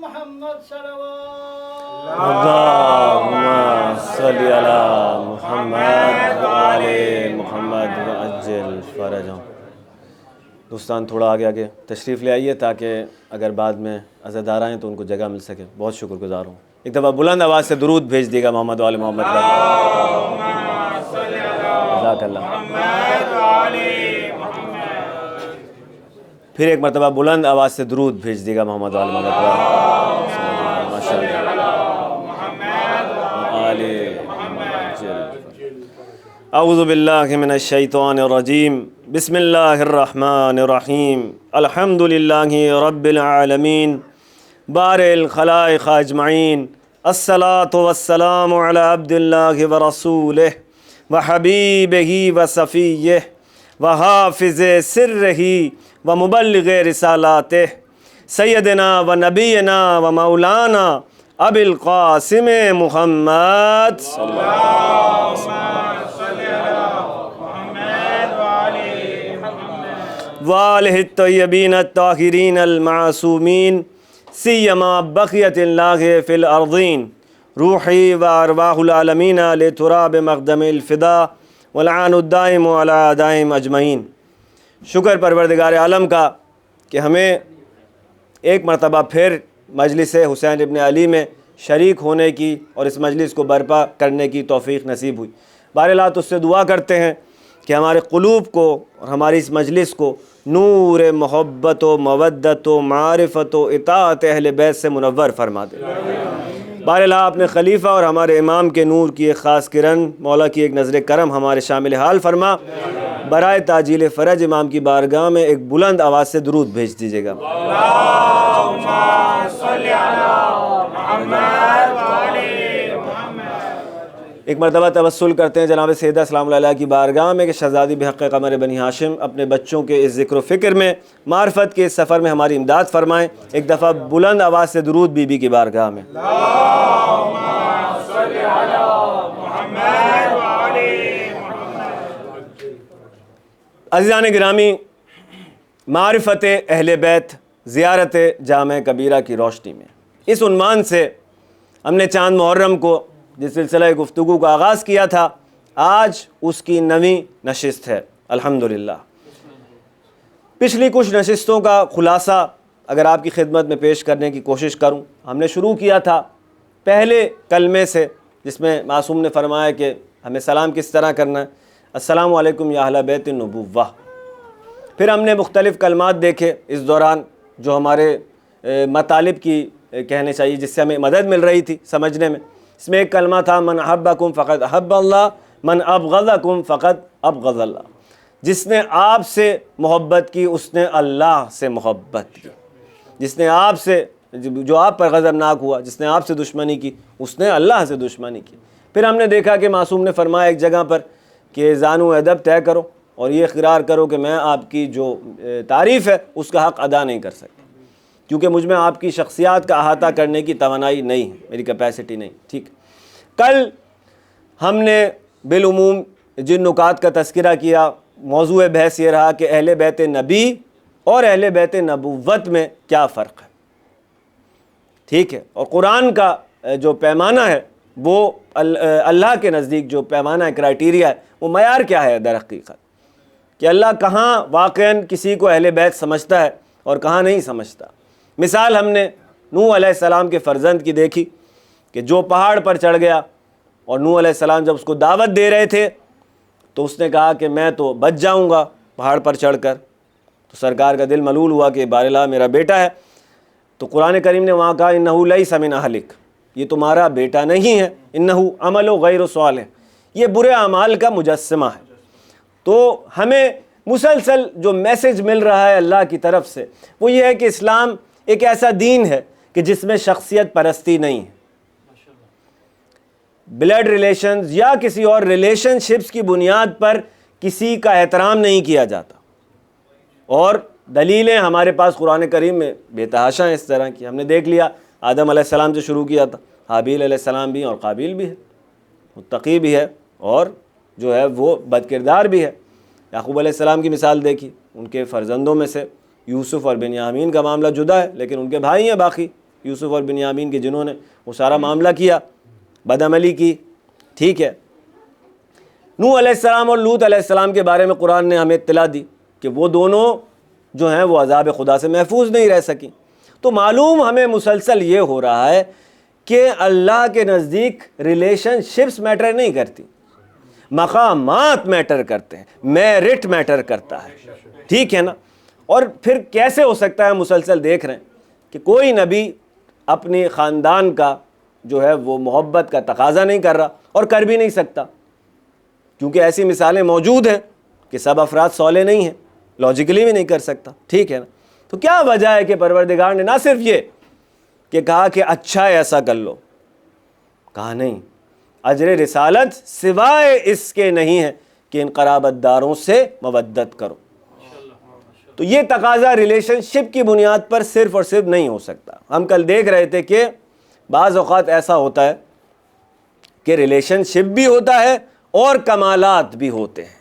محمد صلوات اللهم صل علی محمد وآل محمد وعجل فرجهم۔ دوستان تھوڑا آگے آگے تشریف لے آئیے تاکہ اگر بعد میں عزادار آئیں تو ان کو جگہ مل سکے۔ بہت شکر گزار ہوں۔ ایک دفعہ بلند آواز سے درود بھیج دیے گا محمد وآل محمد پر۔ جزاک اللہ۔ پھر ایک مرتبہ بلند آواز سے درود بھیج دیے گا محمد وآل محمد پر۔ ماشاء اللہ۔ اعوذ باللہ من الشیطان الرجیم، بسم اللہ الرحمن الرحیم، الحمد للہ رب العالمین، بارئ الخلائق اجمعین، الصلاۃ والسلام علی عبد اللہ ورسولہ وحبیبہ وصفیہ وحافظ سرہ ومبلغ رسالاتہ، سیدنا و نبینا و مولانا ابی القاسم محمد وآلہ الطیبین الطاہرین المعصومین، سیما بقیت اللہ فی الارضین، روحی و ارواح العالمین لتراب مقدم الفدا والعان الدائم علی اعدائم اجمعین۔ شکر پروردگار عالم کا کہ ہمیں ایک مرتبہ پھر مجلس حسین ابن علی میں شریک ہونے کی اور اس مجلس کو برپا کرنے کی توفیق نصیب ہوئی۔ بہرحال اس سے دعا کرتے ہیں کہ ہمارے قلوب کو اور ہماری اس مجلس کو نور محبت و مودت و معرفت و اطاعت اہل بیت سے منور فرما دے۔ بہرحال اپنے خلیفہ اور ہمارے امام کے نور کی ایک خاص کرن، مولا کی ایک نظر کرم ہمارے شامل حال فرما۔ برائے تعجیل فرج امام کی بارگاہ میں ایک بلند آواز سے درود بھیج دیجیے گا۔ اللہم صلی علی محمد وآل محمد۔ ایک مرتبہ توسل کرتے ہیں جناب سیدہ سلام اللہ علیہ کی بارگاہ میں کہ شہزادی بحق قمر بنی ہاشم اپنے بچوں کے اس ذکر و فکر میں، معرفت کے اس سفر میں ہماری امداد فرمائیں۔ ایک دفعہ بلند آواز سے درود بی بی کی بارگاہ میں۔ اللہم صلی علی محمد وآل محمد۔ عزیزان گرامی، معرفت اہل بیت، زیارت جامع کبیرہ کی روشنی میں، اس عنوان سے ہم نے چاند محرم کو جس سلسلہ گفتگو کا آغاز کیا تھا، آج اس کی نویں نشست ہے الحمدللہ۔ پچھلی کچھ نشستوں کا خلاصہ اگر آپ کی خدمت میں پیش کرنے کی کوشش کروں، ہم نے شروع کیا تھا پہلے کلمے سے جس میں معصوم نے فرمایا کہ ہمیں سلام کس طرح کرنا ہے، السلام علیکم یا اہل بیت النبوہ۔ پھر ہم نے مختلف کلمات دیکھے اس دوران جو ہمارے مطالب کی کہنے چاہیے، جس سے ہمیں مدد مل رہی تھی سمجھنے میں۔ اس میں ایک کلمہ تھا من احبکم فقد احب اللہ، من ابغضکم فقد ابغض اللہ۔ جس نے آپ سے محبت کی اس نے اللہ سے محبت کی، جس نے آپ سے جو آپ پر غضبناک ہوا، جس نے آپ سے دشمنی کی اس نے اللہ سے دشمنی کی۔ پھر ہم نے دیکھا کہ معصوم نے فرمایا ایک جگہ پر کہ زانو ادب طے کرو اور یہ اقرار کرو کہ میں آپ کی جو تعریف ہے اس کا حق ادا نہیں کر سکتا، کیونکہ مجھ میں آپ کی شخصیات کا احاطہ کرنے کی توانائی نہیں ہے، میری کیپیسٹی نہیں۔ ٹھیک، کل ہم نے بالعموم جن نکات کا تذکرہ کیا، موضوع بحث یہ رہا کہ اہل بیت نبی اور اہل بیت نبوت میں کیا فرق ہے۔ ٹھیک ہے، اور قرآن کا جو پیمانہ ہے وہ اللہ کے نزدیک جو پیمانہ کرائٹیریا ہے وہ معیار کیا ہے در حقیقت، کہ اللہ کہاں واقعاً کسی کو اہل بیت سمجھتا ہے اور کہاں نہیں سمجھتا۔ مثال ہم نے نوح علیہ السلام کے فرزند کی دیکھی کہ جو پہاڑ پر چڑھ گیا اور نوح علیہ السلام جب اس کو دعوت دے رہے تھے تو اس نے کہا کہ میں تو بچ جاؤں گا پہاڑ پر چڑھ کر، تو سرکار کا دل ملول ہوا کہ باراللہ میرا بیٹا ہے، تو قرآن کریم نے وہاں کہا انہ لیس من اہلک، یہ تمہارا بیٹا نہیں ہے، انہ عمل غیر صالح، یہ برے اعمال کا مجسمہ ہے۔ تو ہمیں مسلسل جو میسج مل رہا ہے اللہ کی طرف سے وہ یہ ہے کہ اسلام ایک ایسا دین ہے کہ جس میں شخصیت پرستی نہیں ہے، بلڈ ریلیشنز یا کسی اور ریلیشن شپس کی بنیاد پر کسی کا احترام نہیں کیا جاتا، اور دلیلیں ہمارے پاس قرآن کریم میں بے تحاشا ہیں اس طرح کی۔ ہم نے دیکھ لیا آدم علیہ السلام سے شروع کیا تھا، حابیل علیہ السلام بھی اور قابیل بھی ہے، متقی بھی ہے اور جو ہے وہ بد کردار بھی ہے۔ یعقوب علیہ السلام کی مثال دیکھی، ان کے فرزندوں میں سے یوسف اور بنیامین کا معاملہ جدا ہے لیکن ان کے بھائی ہیں باقی یوسف اور بنیامین کے، جنہوں نے وہ سارا معاملہ کیا، بدعملی کی. ٹھیک ہے. نوح علیہ السلام اور لوط علیہ السلام کے بارے میں قرآن نے ہمیں اطلاع دی کہ وہ دونوں جو ہیں وہ عذاب خدا سے محفوظ نہیں رہ سکیں. تو معلوم ہمیں مسلسل یہ ہو رہا ہے کہ اللہ کے نزدیک ریلیشن شپس میٹر نہیں کرتی، مقامات میٹر کرتے ہیں، میرٹ میٹر کرتا ہے. ٹھیک ہے نا. اور پھر کیسے ہو سکتا ہے، مسلسل دیکھ رہے ہیں کہ کوئی نبی اپنی خاندان کا جو ہے وہ محبت کا تقاضا نہیں کر رہا، اور کر بھی نہیں سکتا، کیونکہ ایسی مثالیں موجود ہیں کہ سب افراد صالح نہیں ہیں، لاجیکلی بھی نہیں کر سکتا. ٹھیک ہے نا. تو کیا وجہ ہے کہ پروردگار نے نہ صرف یہ کہ کہا کہ اچھا ہے ایسا کر لو، کہا نہیں، اجر رسالت سوائے اس کے نہیں ہے کہ ان قرابت داروں سے مودت کرو. تو یہ تقاضا ریلیشن شپ کی بنیاد پر صرف اور صرف نہیں ہو سکتا. ہم کل دیکھ رہے تھے کہ بعض اوقات ایسا ہوتا ہے کہ ریلیشن شپ بھی ہوتا ہے اور کمالات بھی ہوتے ہیں،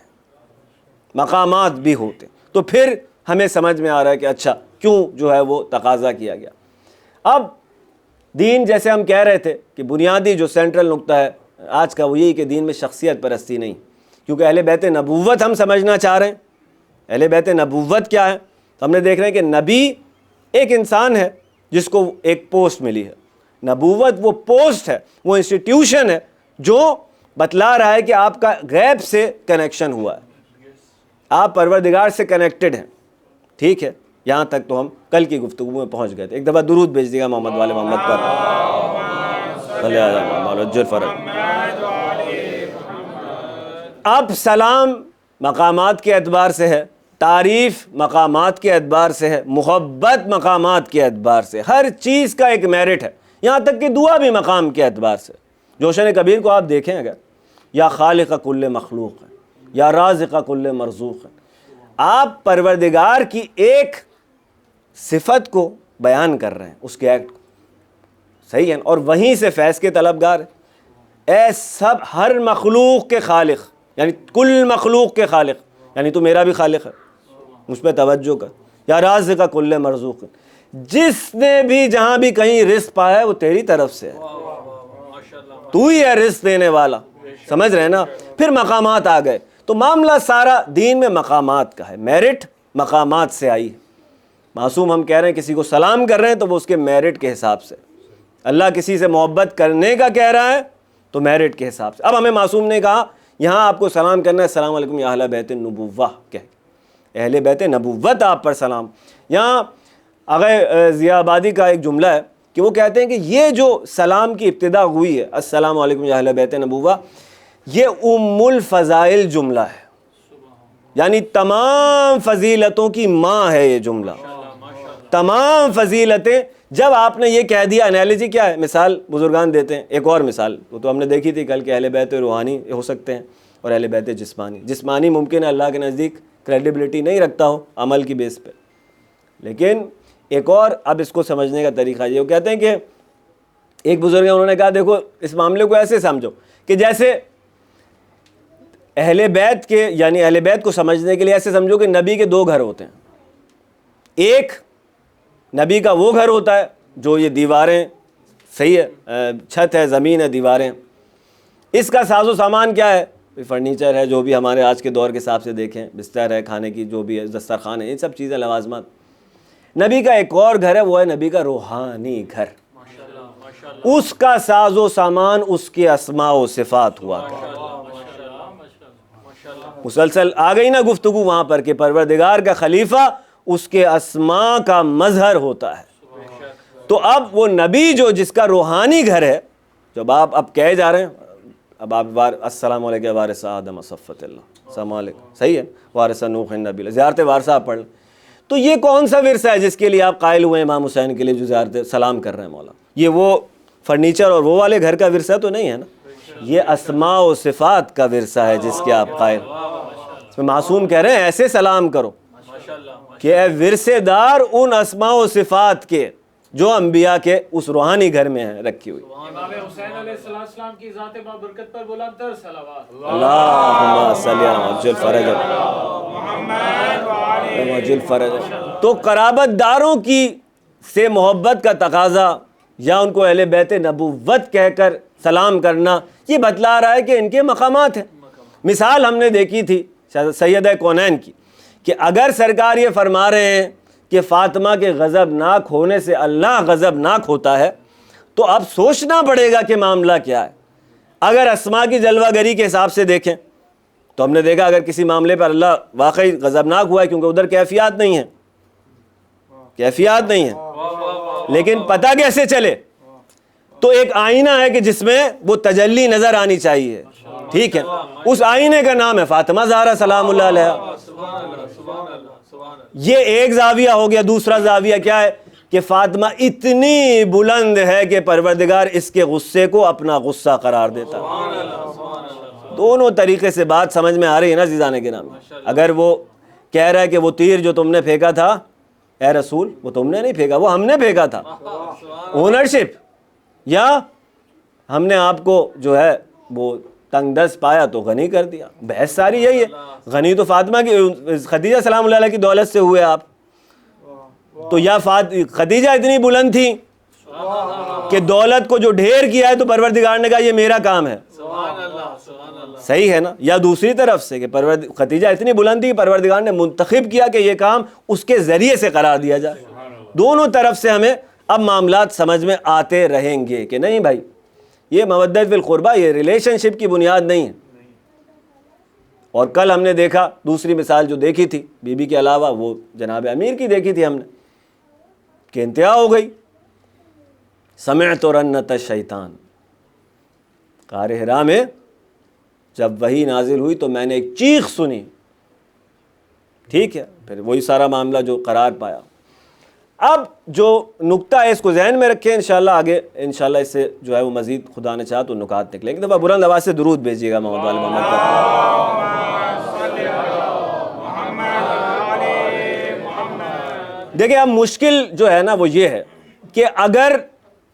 مقامات بھی ہوتے ہیں. تو پھر ہمیں سمجھ میں آ رہا ہے کہ اچھا کیوں جو ہے وہ تقاضا کیا گیا. اب دین، جیسے ہم کہہ رہے تھے کہ بنیادی جو سینٹرل نقطہ ہے آج کا وہ یہی کہ دین میں شخصیت پرستی نہیں، کیونکہ اہل بیت نبوت ہم سمجھنا چاہ رہے ہیں. اہل بیت نبوت کیا ہے؟ تو ہم نے دیکھ رہے ہیں کہ نبی ایک انسان ہے جس کو ایک پوسٹ ملی ہے. نبوت وہ پوسٹ ہے، وہ انسٹیٹیوشن ہے جو بتلا رہا ہے کہ آپ کا غیب سے کنیکشن ہوا ہے، آپ پروردگار سے کنیکٹڈ ہیں. ٹھیک ہے. یہاں تک تو ہم کل کی گفتگو میں پہنچ گئے تھے. ایک دفعہ درود بھیج دیے گا محمد والے محمد پر. اب سلام مقامات کے اعتبار سے ہے، تعریف مقامات کے اعتبار سے ہے، محبت مقامات کے اعتبار سے، ہر چیز کا ایک میرٹ ہے. یہاں تک کہ دعا بھی مقام کے اعتبار سے. جوشن کبیر کو آپ دیکھیں اگر، یا خالق کل مخلوق ہے، یا رازق کل مرزوق ہے، آپ پروردگار کی ایک صفت کو بیان کر رہے ہیں، اس کے ایکٹ کو. صحیح ہے. اور وہیں سے فیض کے طلبگار اے سب، ہر مخلوق کے خالق، یعنی کل مخلوق کے خالق، یعنی تو میرا بھی خالق ہے، مجھ پہ توجہ کر. یا رازق کل مرزوق، جس نے بھی جہاں بھی کہیں رزق پایا ہے وہ تیری طرف سے ہے، تو ہی ہے رزق دینے والا. سمجھ رہے نا. پھر مقامات آ گئے. تو معاملہ سارا دین میں مقامات کا ہے، میرٹ مقامات سے آئی ہے. معصوم ہم کہہ رہے ہیں کسی کو سلام کر رہے ہیں تو وہ اس کے میرٹ کے حساب سے. اللہ کسی سے محبت کرنے کا کہہ رہا ہے تو میرٹ کے حساب سے. اب ہمیں معصوم نے کہا یہاں آپ کو سلام کرنا ہے، السلام علیکم یا اہل بیت النبوہ کہہ کے، اہل بیت نبوت آپ پر سلام. یہاں آغا ضیاء آبادی کا ایک جملہ ہے کہ وہ کہتے ہیں کہ یہ جو سلام کی ابتدا ہوئی ہے، السلام علیکم یا اہل بیت نبوہ، یہ ام الفضائل جملہ ہے، یعنی تمام فضیلتوں کی ماں ہے یہ جملہ. تمام فضیلتیں. جب آپ نے یہ کہہ دیا، انالوجی کیا ہے، مثال بزرگان دیتے ہیں. ایک اور مثال وہ تو ہم نے دیکھی تھی کل کہ اہل بیت روحانی ہو سکتے ہیں اور اہل بیت جسمانی. جسمانی ممکن ہے اللہ کے نزدیک کریڈیبلٹی نہیں رکھتا ہو عمل کی بیس پہ، لیکن ایک اور اب اس کو سمجھنے کا طریقہ یہ، وہ کہتے ہیں کہ ایک بزرگ ہیں، انہوں نے کہا دیکھو اس معاملے کو ایسے سمجھو کہ جیسے اہل بیت کے، یعنی اہل بیت کو سمجھنے کے لیے ایسے سمجھو کہ نبی کے دو گھر ہوتے ہیں. ایک نبی کا وہ گھر ہوتا ہے جو یہ دیواریں، صحیح ہے، چھت ہے، زمین ہے، دیواریں، اس کا ساز و سامان کیا ہے، فرنیچر ہے، جو بھی ہمارے آج کے دور کے حساب سے دیکھیں، بستر ہے، کھانے کی جو بھی ہے، دسترخوان ہے، یہ سب چیزیں لوازمات. نبی کا ایک اور گھر ہے، وہ ہے نبی کا روحانی گھر. اس کا ساز و سامان اس کے اسماء و صفات ہوا کرتا. مسلسل آ گئی نا گفتگو وہاں پر کہ پروردگار کا خلیفہ اس کے اسماء کا مظہر ہوتا ہے. تو اب وہ نبی جو جس کا روحانی گھر ہے، جب آپ اب کہے جا رہے ہیں، اب آپ السلام علیکم وارث آدم صفت اللہ، السلام علیکم، صحیح ہے، وارث نوح نبی، زیارت وارثہ آپ پڑھ لیں. تو یہ کون سا ورثہ ہے جس کے لیے آپ قائل ہوئے امام حسین کے لیے جو زیارت سلام کر رہے ہیں مولا؟ یہ وہ فرنیچر اور وہ والے گھر کا ورثہ تو نہیں ہے نا، یہ اسماء و صفات کا ورثہ ہے جس کے آپ قائل. معصوم کہہ رہے ہیں ایسے سلام کرو کہ اے ورثے دار ان اسماء و صفات کے جو انبیاء کے اس روحانی گھر میں ہیں رکھی ہوئی. امام حسین علیہ السلام کی ذات بابرکت پر بلند تر صلوات. اللہم صلی علی فرج محمد فرج. تو قرابت داروں کی سے محبت کا تقاضا یا ان کو اہل بیت نبوت کہہ کر سلام کرنا، یہ بتلا رہا ہے کہ ان کے مقامات ہیں۔ مثال ہم نے دیکھی تھی سیدہ کونین کی، کہ اگر سرکار یہ فرما رہے ہیں کہ فاطمہ کے غضبناک ہونے سے اللہ غضبناک ہوتا ہے، تو اب سوچنا پڑے گا کہ معاملہ کیا ہے۔ اگر اسماء کی جلوہ گری کے حساب سے دیکھیں تو ہم نے دیکھا اگر کسی معاملے پر اللہ واقعی غضبناک ہوا ہے، کیونکہ ادھر کیفیات نہیں ہیں، کیفیات نہیں ہیں، لیکن پتہ کیسے چلے؟ تو ایک آئینہ ہے کہ جس میں وہ تجلی نظر آنی چاہیے، ٹھیک ہے، اس آئینے کا نام ہے فاطمہ زہرا سلام اللہ علیہا۔ یہ ایک زاویہ ہو گیا۔ دوسرا زاویہ کیا ہے کہ فاطمہ اتنی بلند ہے کہ پروردگار اس کے غصے کو اپنا غصہ قرار دیتا ہے۔ دونوں طریقے سے بات سمجھ میں آ رہی ہے نا عزیزان گرامی؟ اگر وہ کہہ رہا ہے کہ وہ تیر جو تم نے پھینکا تھا اے رسول، وہ تم نے نہیں پھینکا، وہ ہم نے پھینکا تھا، اونرشپ، یا ہم نے آپ کو جو ہے وہ تنگ دست پایا تو غنی کر دیا۔ بحث ساری یہی ہے۔ غنی تو فاطمہ کی، خدیجہ سلام اللہ علیہ کی دولت سے ہوئے آپ، تو یا خدیجہ اتنی بلند تھی کہ دولت کو جو ڈھیر کیا ہے تو پروردگار نے کہا یہ میرا کام ہے، صحیح ہے نا؟ یا دوسری طرف سے کہ خدیجہ اتنی بلند تھی کہ پروردگار نے منتخب کیا کہ یہ کام اس کے ذریعے سے قرار دیا جائے۔ دونوں طرف سے ہمیں اب معاملات سمجھ میں آتے رہیں گے کہ نہیں بھائی یہ مودت بالقربہ، یہ ریلیشن شپ کی بنیاد نہیں ہے۔ اور کل ہم نے دیکھا دوسری مثال جو دیکھی تھی بی بی کے علاوہ، وہ جناب امیر کی دیکھی تھی ہم نے، کہ انتہا ہو گئی۔ سمعت رنت الشیطان، غار حرا میں جب وحی نازل ہوئی تو میں نے ایک چیخ سنی، ٹھیک ہے، پھر وہی سارا معاملہ جو قرار پایا۔ اب جو نقطہ ہے اس کو ذہن میں رکھیں، انشاءاللہ آگے انشاءاللہ اس سے جو ہے وہ مزید خدا نے چاہا تو نکات نکلیں۔ ایک دفعہ بلند آواز سے درود بھیجیے گا محمد وال محمد پر۔ دیکھیں اب مشکل جو ہے نا وہ یہ ہے کہ اگر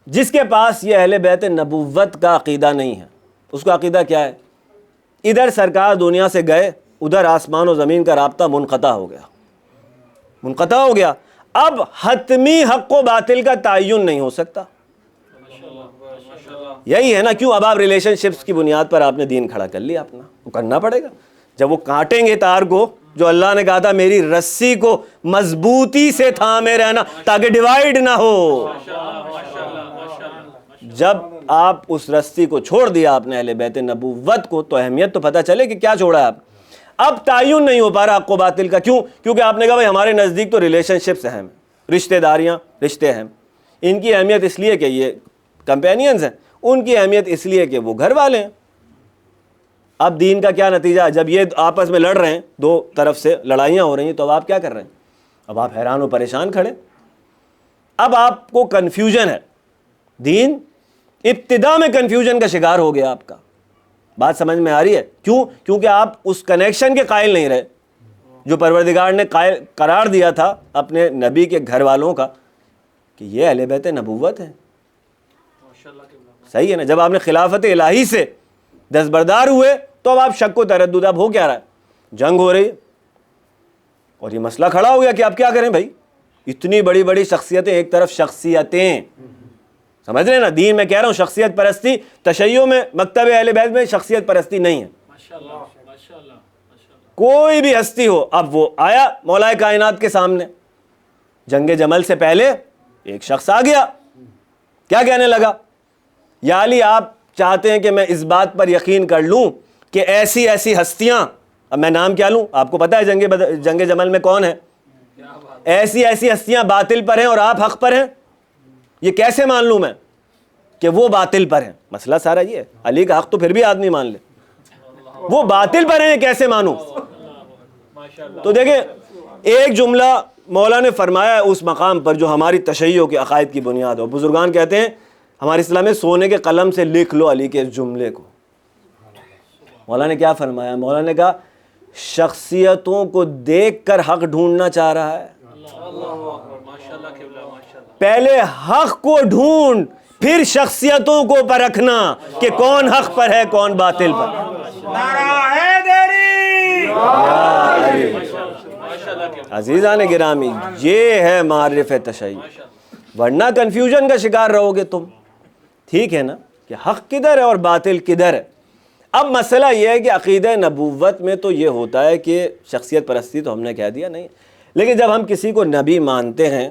جس کے پاس یہ اہل بیت نبوت کا عقیدہ نہیں ہے، اس کا عقیدہ کیا ہے؟ ادھر سرکار دنیا سے گئے، ادھر آسمان و زمین کا رابطہ منقطع ہو گیا، اب حتمی حق و باطل کا تعین نہیں ہو سکتا۔ یہی ہے نا، کیوں؟ اب آپ ریلیشن شپس کی بنیاد پر آپ نے دین کھڑا کر لیا اپنا، وہ کرنا پڑے گا۔ جب وہ کاٹیں گے تار کو، جو اللہ نے کہا تھا میری رسی کو مضبوطی سے تھامے رہنا تاکہ ڈیوائیڈ نہ ہو، جب آپ اس رسی کو چھوڑ دیا آپ نے اہل بیت نبوت کو، تو اہمیت تو پتہ چلے کہ کیا چھوڑا ہے آپ۔ اب تعین نہیں ہو پا رہا حق و باطل کا، کیوں؟ کیونکہ آپ نے کہا بھائی ہمارے نزدیک تو ریلیشن شپس اہم ہیں، رشتہ داریاں، رشتے اہم، ان کی اہمیت اس لیے کہ یہ کمپینینز ہیں، ان کی اہمیت اس لیے کہ وہ گھر والے ہیں۔ اب دین کا کیا نتیجہ ہے؟ جب یہ آپس میں لڑ رہے ہیں، دو طرف سے لڑائیاں ہو رہی ہیں، تو اب آپ کیا کر رہے ہیں؟ اب آپ حیران و پریشان کھڑے، اب آپ کو کنفیوژن ہے، دین ابتدا میں کنفیوژن کا شکار ہو گیا آپ کا۔ بات سمجھ میں آ رہی ہے؟ کیوں؟ کیونکہ آپ اس کنیکشن کے قائل نہیں رہے جو پروردگار نے قرار دیا تھا اپنے نبی کے گھر والوں کا، کہ یہ اہل بیت نبوت ہیں، صحیح ہے نا؟ جب آپ نے خلافت الہی سے دستبردار ہوئے تو اب آپ شک و تردد، اب ہو کیا رہا ہے؟ جنگ ہو رہی ہے، اور یہ مسئلہ کھڑا ہو گیا کہ اب کیا کریں بھائی؟ اتنی بڑی بڑی شخصیتیں ایک طرف، شخصیتیں سمجھ رہے ہیں نا؟ دین میں کہہ رہا ہوں شخصیت پرستی، تشیع میں، مکتب اہل بیت میں شخصیت پرستی نہیں ہے، کوئی بھی ہستی ہو۔ اب وہ آیا مولا کائنات کے سامنے، جنگ جمل سے پہلے ایک شخص آ گیا، کیا کہنے لگا؟ یا علی آپ چاہتے ہیں کہ میں اس بات پر یقین کر لوں کہ ایسی ایسی ہستیاں، اب میں نام کیا لوں؟ آپ کو پتہ ہے جنگ جمل میں کون ہے؟ ایسی ایسی ہستیاں باطل پر ہیں اور آپ حق پر ہیں، یہ کیسے مان لوں میں کہ وہ باطل پر ہیں؟ مسئلہ سارا یہ ہے۔ علی کا حق تو پھر بھی آدمی مان لے، وہ باطل پر ہیں کیسے مانوں؟ تو دیکھیں ایک جملہ مولا نے فرمایا ہے اس مقام پر جو ہماری تشیع کے عقائد کی بنیاد ہو۔ بزرگان کہتے ہیں ہمارے اسلام میں سونے کے قلم سے لکھ لو علی کے اس جملے کو۔ مولا نے کیا فرمایا؟ مولا نے کہا شخصیتوں کو دیکھ کر حق ڈھونڈنا چاہ رہا ہے، پہلے حق کو ڈھونڈ، پھر شخصیتوں کو پرکھنا کہ کون حق پر ہے کون باطل پر۔ عزیزان گرامی، یہ ہے معرفت تشیع۔ ورنہ کنفیوژن کا شکار رہو گے تم. ٹھیک ہے نا کہ حق کدھر ہے اور باطل کدھر ہے. اب مسئلہ یہ ہے کہ عقیدہ نبوت میں تو یہ ہوتا ہے کہ شخصیت پرستی تو ہم نے کہہ دیا نہیں، لیکن جب ہم کسی کو نبی مانتے ہیں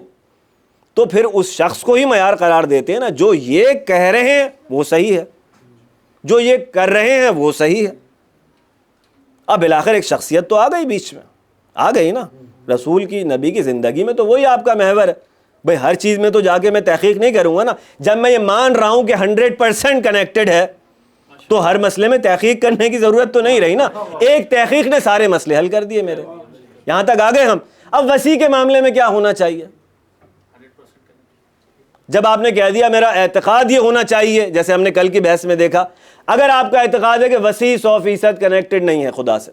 تو پھر اس شخص کو ہی معیار قرار دیتے ہیں نا. جو یہ کہہ رہے ہیں وہ صحیح ہے، جو یہ کر رہے ہیں وہ صحیح ہے. اب بالآخر ایک شخصیت تو آ گئی بیچ میں، آ گئی نا. رسول کی، نبی کی زندگی میں تو وہی آپ کا محور ہے. بھئی ہر چیز میں تو جا کے میں تحقیق نہیں کروں گا نا. جب میں یہ مان رہا ہوں کہ 100% کنیکٹڈ ہے تو ہر مسئلے میں تحقیق کرنے کی ضرورت تو نہیں رہی نا. ایک تحقیق نے سارے مسئلے حل کر دیے میرے. یہاں تک آ گئے ہم. اب وسیع کے معاملے میں کیا ہونا چاہیے؟ جب آپ نے کہہ دیا میرا اعتقاد یہ ہونا چاہیے، جیسے ہم نے کل کی بحث میں دیکھا، اگر آپ کا اعتقاد ہے کہ وسیع 100% کنیکٹڈ نہیں ہے خدا سے،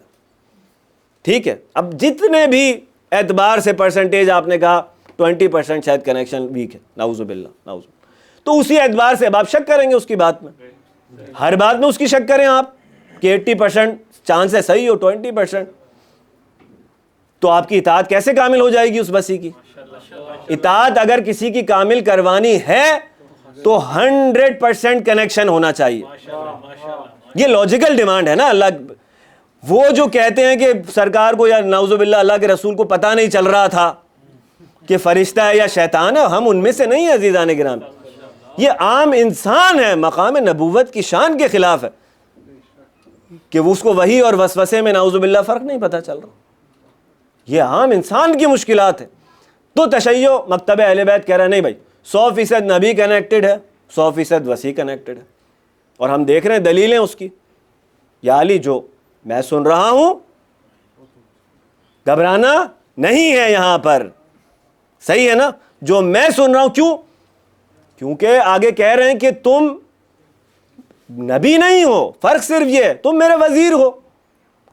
ٹھیک ہے، اب جتنے بھی اعتبار سے پرسنٹیج آپ نے کہا 20% شاید کنیکشن ویک ہے، نعوذ باللہ نعوذ، تو اسی اعتبار سے اب آپ شک کریں گے اس کی بات میں. ہر بات میں اس کی شک کریں آپ کہ 80% چانس ہے صحیح ہو، 20%، تو آپ کی اطاعت کیسے کامل ہو جائے گی اس وسیع کی؟ اطاعت اگر کسی کی کامل کروانی ہے تو 100% کنیکشن ہونا چاہیے. یہ لاجیکل ڈیمانڈ ہے نا. اللہ وہ جو کہتے ہیں کہ سرکار کو یا نعوذ باللہ اللہ کے رسول کو پتہ نہیں چل رہا تھا کہ فرشتہ ہے یا شیطان ہے، ہم ان میں سے نہیں ہیں عزیزان گرامی. یہ عام انسان ہے، مقام نبوت کی شان کے خلاف ہے کہ وہ اس کو وحی اور وسوسے میں نعوذ باللہ فرق نہیں پتہ چل رہا. یہ عام انسان کی مشکلات ہے. تو تشیع مکتب اہل بیت کہہ رہا ہے نہیں بھائی 100% نبی کنیکٹڈ ہے، 100% وسیع کنیکٹڈ ہے. اور ہم دیکھ رہے ہیں دلیلیں اس کی. یا علی جو میں سن رہا ہوں گھبرانا نہیں ہے یہاں پر، صحیح ہے نا؟ جو میں سن رہا ہوں، کیوں؟ کیونکہ آگے کہہ رہے ہیں کہ تم نبی نہیں ہو، فرق صرف یہ ہے تم میرے وزیر ہو.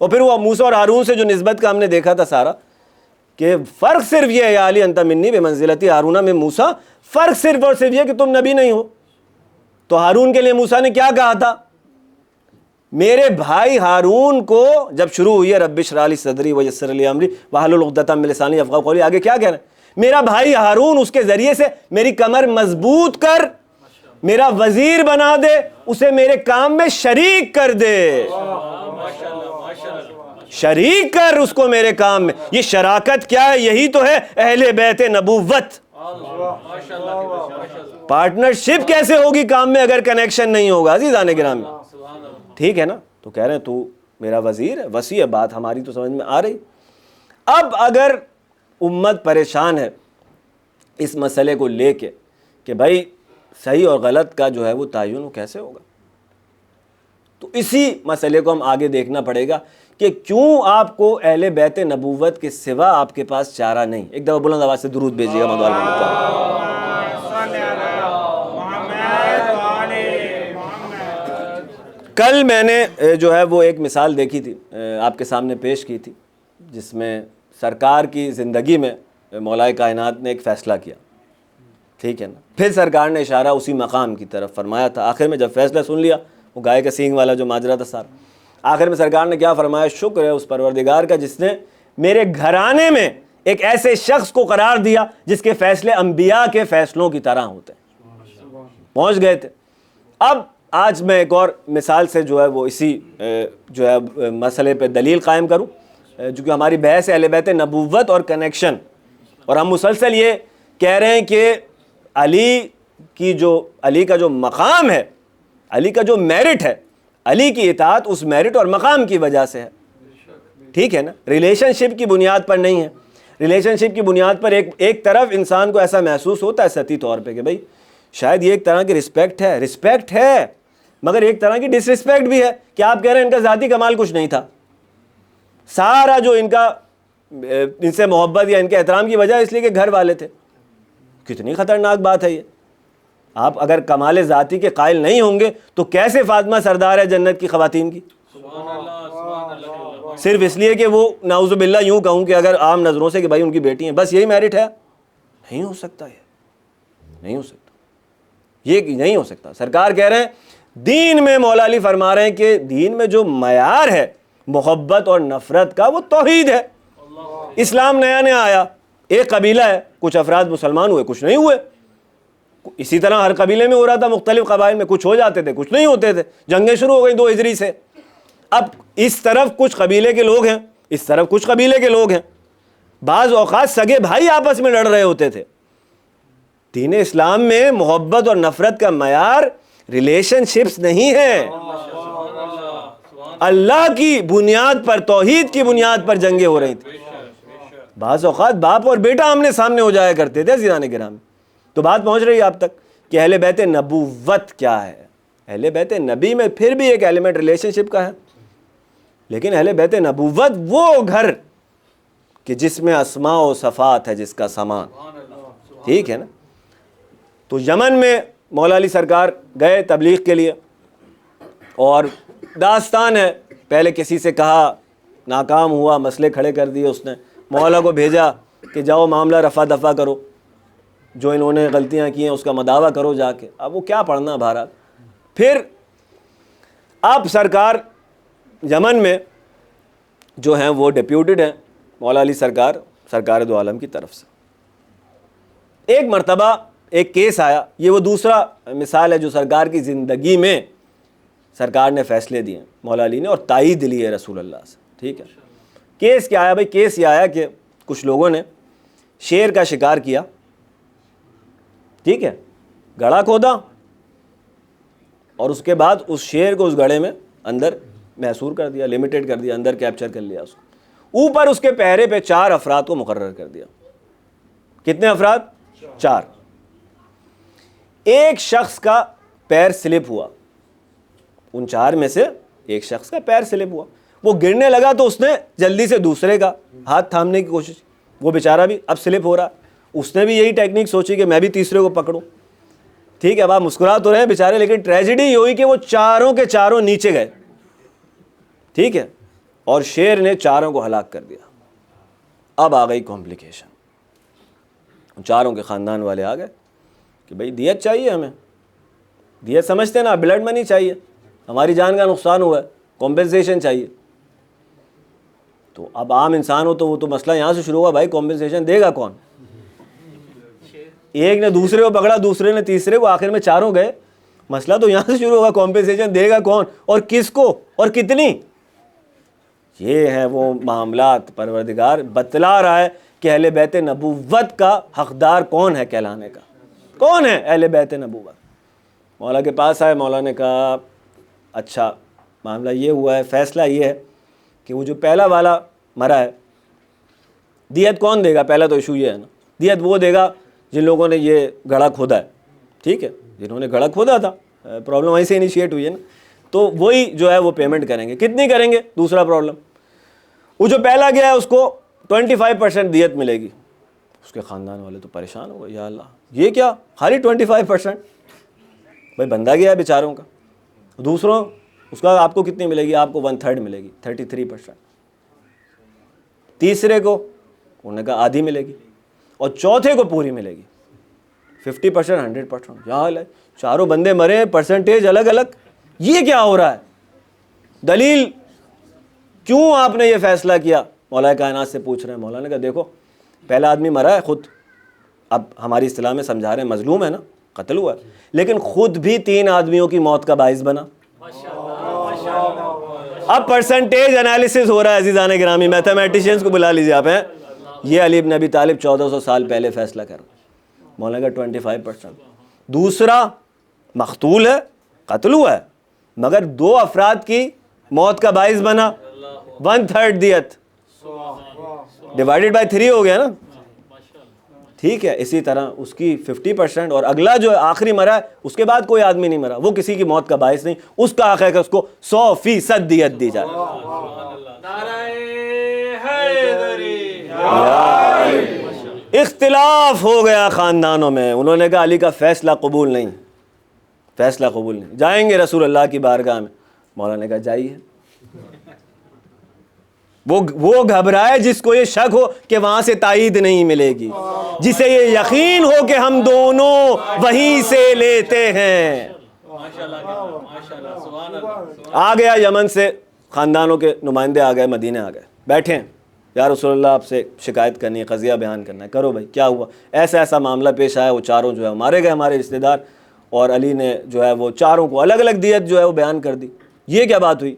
اور پھر وہ موسیٰ اور ہارون سے جو نسبت کا ہم نے دیکھا تھا سارا، کہ فرق صرف یہ ہے یا علی انت منی بمنزلتی ہارون من موسیٰ، فرق صرف اور صرف یہ کہ تم نبی نہیں ہو. تو ہارون کے لیے موسیٰ نے کیا کہا تھا؟ میرے بھائی ہارون کو جب شروع ہوئی ہے رب اشرح لی صدری ویسر لی امری واحلل عقدۃ من لسانی یفقہوا قولی، آگے کیا کہہ رہے ہیں؟ میرا بھائی ہارون، اس کے ذریعے سے میری کمر مضبوط کر، میرا وزیر بنا دے، اسے میرے کام میں شریک کر دے. شریک کر اس کو میرے کام میں. یہ شراکت کیا ہے؟ یہی تو ہے اہل بیت نبوت. پارٹنرشپ کیسے ہوگی کام میں اگر کنیکشن نہیں ہوگا عزیزان گرامی؟ ٹھیک ہے نا؟ تو کہہ رہے ہیں تو میرا وزیر ہے. وسیع ہے بات ہماری تو سمجھ میں آ رہی. اب اگر امت پریشان ہے اس مسئلے کو لے کے کہ بھائی صحیح اور غلط کا جو ہے وہ تعین وہ کیسے ہوگا، تو اسی مسئلے کو ہم آگے دیکھنا پڑے گا کہ کیوں آپ کو اہل بیت نبوت کے سوا آپ کے پاس چارہ نہیں. ایک دفعہ بلند آواز سے درود بھیجیے گا مدعو کل میں نے جو ہے وہ ایک مثال دیکھی تھی، آپ کے سامنے پیش کی تھی، جس میں سرکار کی زندگی میں مولا کائنات نے ایک فیصلہ کیا، ٹھیک ہے نا؟ پھر سرکار نے اشارہ اسی مقام کی طرف فرمایا تھا. آخر میں جب فیصلہ سن لیا، وہ گائے کا سینگ والا جو ماجرا تھا سارا، آخر میں سرکار نے کیا فرمایا؟ شکر ہے اس پروردگار کا جس نے میرے گھرانے میں ایک ایسے شخص کو قرار دیا جس کے فیصلے انبیاء کے فیصلوں کی طرح ہوتے ہیں. پہنچ گئے تھے. اب آج میں ایک اور مثال سے جو ہے وہ اسی جو ہے مسئلے پہ دلیل قائم کروں، جو کہ ہماری بحث ہے اہل بیت نبوت اور کنیکشن. اور ہم مسلسل یہ کہہ رہے ہیں کہ علی کا جو مقام ہے، علی کا جو میرٹ ہے، علی کی اطاعت اس میرٹ اور مقام کی وجہ سے ہے. ٹھیک ہے نا؟ ریلیشن شپ کی بنیاد پر نہیں ہے. ریلیشن شپ کی بنیاد پر ایک طرف انسان کو ایسا محسوس ہوتا ہے سطحی طور پہ کہ بھائی شاید یہ ایک طرح کی رسپیکٹ ہے، مگر ایک طرح کی ڈس رسپیکٹ بھی ہے کہ آپ کہہ رہے ہیں ان کا ذاتی کمال کچھ نہیں تھا، سارا جو ان سے محبت یا ان کے احترام کی وجہ اس لیے کہ گھر والے تھے. کتنی خطرناک بات ہے یہ. آپ اگر کمال ذاتی کے قائل نہیں ہوں گے تو کیسے فاطمہ سردار ہے جنت کی خواتین کی؟ صرف اس لیے کہ وہ نعوذ باللہ یوں کہوں کہ اگر عام نظروں سے کہ بھائی ان کی بیٹی ہیں، بس یہی میرٹ ہے؟ نہیں ہو سکتا. یہ نہیں ہو سکتا، یہ نہیں ہو سکتا. سرکار کہہ رہے ہیں دین میں، مولا علی فرما رہے ہیں کہ دین میں جو معیار ہے محبت اور نفرت کا وہ توحید ہے. اسلام نیا نیا آیا، ایک قبیلہ ہے، کچھ افراد مسلمان ہوئے کچھ نہیں ہوئے. اسی طرح ہر قبیلے میں ہو رہا تھا، مختلف قبائل میں کچھ ہو جاتے تھے کچھ نہیں ہوتے تھے، جنگیں شروع ہو گئی 2 ہجری سے. اب اس طرف کچھ قبیلے کے لوگ ہیں، اس طرف کچھ قبیلے کے لوگ ہیں، بعض اوقات سگے بھائی آپس میں لڑ رہے ہوتے تھے. دین اسلام میں محبت اور نفرت کا معیار ریلیشن شپس نہیں ہے. اللہ کی بنیاد پر، توحید کی بنیاد پر جنگیں ہو رہی تھیں. بعض اوقات باپ اور بیٹا آمنے سامنے ہو جایا کرتے تھے عزیزان گرامی. تو بات پہنچ رہی ہے آپ تک کہ اہل بیت نبوت کیا ہے. اہل بیت نبی میں پھر بھی ایک ایلیمنٹ ریلیشن شپ کا ہے، لیکن اہل بیت نبوت وہ گھر کہ جس میں اسماء و صفات ہے، جس کا سامان. ٹھیک ہے نا. تو یمن میں مولا علی سرکار گئے تبلیغ کے لیے، اور داستان ہے پہلے کسی سے کہا، ناکام ہوا، مسئلے کھڑے کر دیے. اس نے مولا کو بھیجا کہ جاؤ معاملہ رفع دفع کرو، جو انہوں نے غلطیاں کی ہیں اس کا مداوع کرو جا کے. اب وہ کیا پڑھنا بہرحال. پھر اب سرکار یمن میں جو ہیں وہ ڈیپیوٹڈ ہیں مولا علی سرکار، سرکار دو عالم کی طرف سے. ایک مرتبہ ایک کیس آیا، یہ وہ دوسرا مثال ہے جو سرکار کی زندگی میں سرکار نے فیصلے دیے مولا علی نے، اور تائید لی ہے رسول اللہ سے. ٹھیک ہے. کیس کیا آیا بھائی؟ کیس یہ آیا کہ کچھ لوگوں نے شیر کا شکار کیا. ٹھیک ہے. گڑھا کھودا اور اس کے بعد اس شیر کو اس گڑھے میں اندر محصور کر دیا، لمیٹڈ کر دیا، اندر کیپچر کر لیا اس کو. اوپر اس کے پہرے پہ 4 افراد کو مقرر کر دیا. کتنے افراد؟ 4. ایک شخص کا پیر سلپ ہوا، ان 4 میں سے ایک شخص کا پیر سلپ ہوا. وہ گرنے لگا تو اس نے جلدی سے دوسرے کا ہاتھ تھامنے کی کوشش. وہ بیچارہ بھی اب سلپ ہو رہا، اس نے بھی یہی ٹیکنیک سوچی کہ میں بھی تیسرے کو پکڑوں. ٹھیک ہے. اب آپ مسکرا تو رہے ہیں بیچارے، لیکن ٹریجڈی یہ ہوئی کہ وہ 4 کے 4 نیچے گئے. ٹھیک ہے. اور شیر نے 4 کو ہلاک کر دیا. اب آ گئی کمپلیکیشن. 4 کے خاندان والے آ گئے کہ بھئی دیت چاہیے ہمیں. دیت سمجھتے ہیں نا، بلڈ منی چاہیے، ہماری جان کا نقصان ہوا ہے، کمپنسیشن چاہیے. تو اب عام انسان ہو تو وہ تو مسئلہ یہاں سے شروع ہوا، بھائی کمپنسیشن دے گا کون؟ ایک نے دوسرے کو پکڑا، دوسرے نے تیسرے کو، آخر میں 4 گئے. مسئلہ تو یہاں سے شروع ہوگا، کمپنسیشن دے گا کون اور کس کو اور کتنی. یہ ہیں وہ معاملات. پروردگار بتلا رہا ہے کہ اہل بیت نبوت کا حقدار کون ہے کہلانے کا. کون ہے اہل بیت نبوت؟ مولا کے پاس آئے. مولا نے کہا اچھا معاملہ یہ ہوا ہے، فیصلہ یہ ہے کہ وہ جو پہلا والا مرا ہے، دیت کون دے گا؟ پہلا تو ایشو یہ ہے نا. دیت وہ دے گا جن لوگوں نے یہ گڑھا کھودا ہے. ٹھیک ہے. جنہوں نے گڑھا کھودا تھا، پرابلم وہیں سے انیشیٹ ہوئی ہے نا، تو وہی جو ہے وہ پیمنٹ کریں گے. کتنی کریں گے؟ دوسرا پرابلم. وہ جو پہلا گیا ہے اس کو 25% دیت ملے گی. اس کے خاندان والے تو پریشان ہو گئے، یا اللہ یہ کیا خالی 25%؟ بھائی بندہ گیا ہے بیچاروں کا. دوسروں اس کا آپ کو کتنی ملے گی؟ آپ کو 1/3 ملے گی، 33%. تیسرے کو انہوں نے کہا آدھی ملے گی، اور چوتھے کو پوری ملے گی 50%، 100%. یا حال ہے، 4 بندے مرے، پرسنٹیج الگ الگ. یہ کیا ہو رہا ہے؟ دلیل کیوں آپ نے یہ فیصلہ کیا؟ مولا کائنات سے پوچھ رہے ہیں. مولا نے کہا دیکھو پہلا آدمی مرا ہے خود، اب ہماری اصطلاح میں سمجھا رہے ہیں مظلوم ہے نا، قتل ہوا ہے، لیکن خود بھی 3 آدمیوں کی موت کا باعث بنا. اب پرسنٹیج انالیسس ہو رہا ہے عزیزان گرامی. میتھمیٹیشینز کو بلا لیجیے آپ ہیں. یہ علی بن ابی طالب 1400 سال پہلے فیصلہ کر رہا. مولا کا 25%. دوسرا مقتول ہے، قتل ہوا ہے، مگر 2 افراد کی موت کا باعث بنا، 1/3 دیت ڈیوائیڈڈ بائی 3 ہو گیا نا. ٹھیک ہے. اسی طرح اس کی 50%، اور اگلا جو آخری مرا ہے اس کے بعد کوئی آدمی نہیں مرا، وہ کسی کی موت کا باعث نہیں، اس کا حق ہے کہ اس کو 100% دیت دی جائے. اختلاف ہو گیا خاندانوں میں. انہوں نے کہا علی کا فیصلہ قبول نہیں، فیصلہ قبول نہیں، جائیں گے رسول اللہ کی بارگاہ میں. مولا نے کہا جائیے. وہ گھبرائے جس کو یہ شک ہو کہ وہاں سے تائید نہیں ملے گی، جسے یہ یقین ہو کہ ہم دونوں وہیں سے لیتے ہیں. آ گیا یمن سے خاندانوں کے نمائندے، آ گئے مدینے، آ گئے بیٹھے ہیں. یا رسول اللہ آپ سے شکایت کرنی ہے, قضیہ بیان کرنا ہے, کرو بھائی کیا ہوا. ایسا ایسا معاملہ پیش آیا, وہ چاروں جو ہے مارے گئے ہمارے رشتہ دار, اور علی نے جو ہے وہ چاروں کو الگ الگ دیت جو ہے وہ بیان کر دی. یہ کیا بات ہوئی؟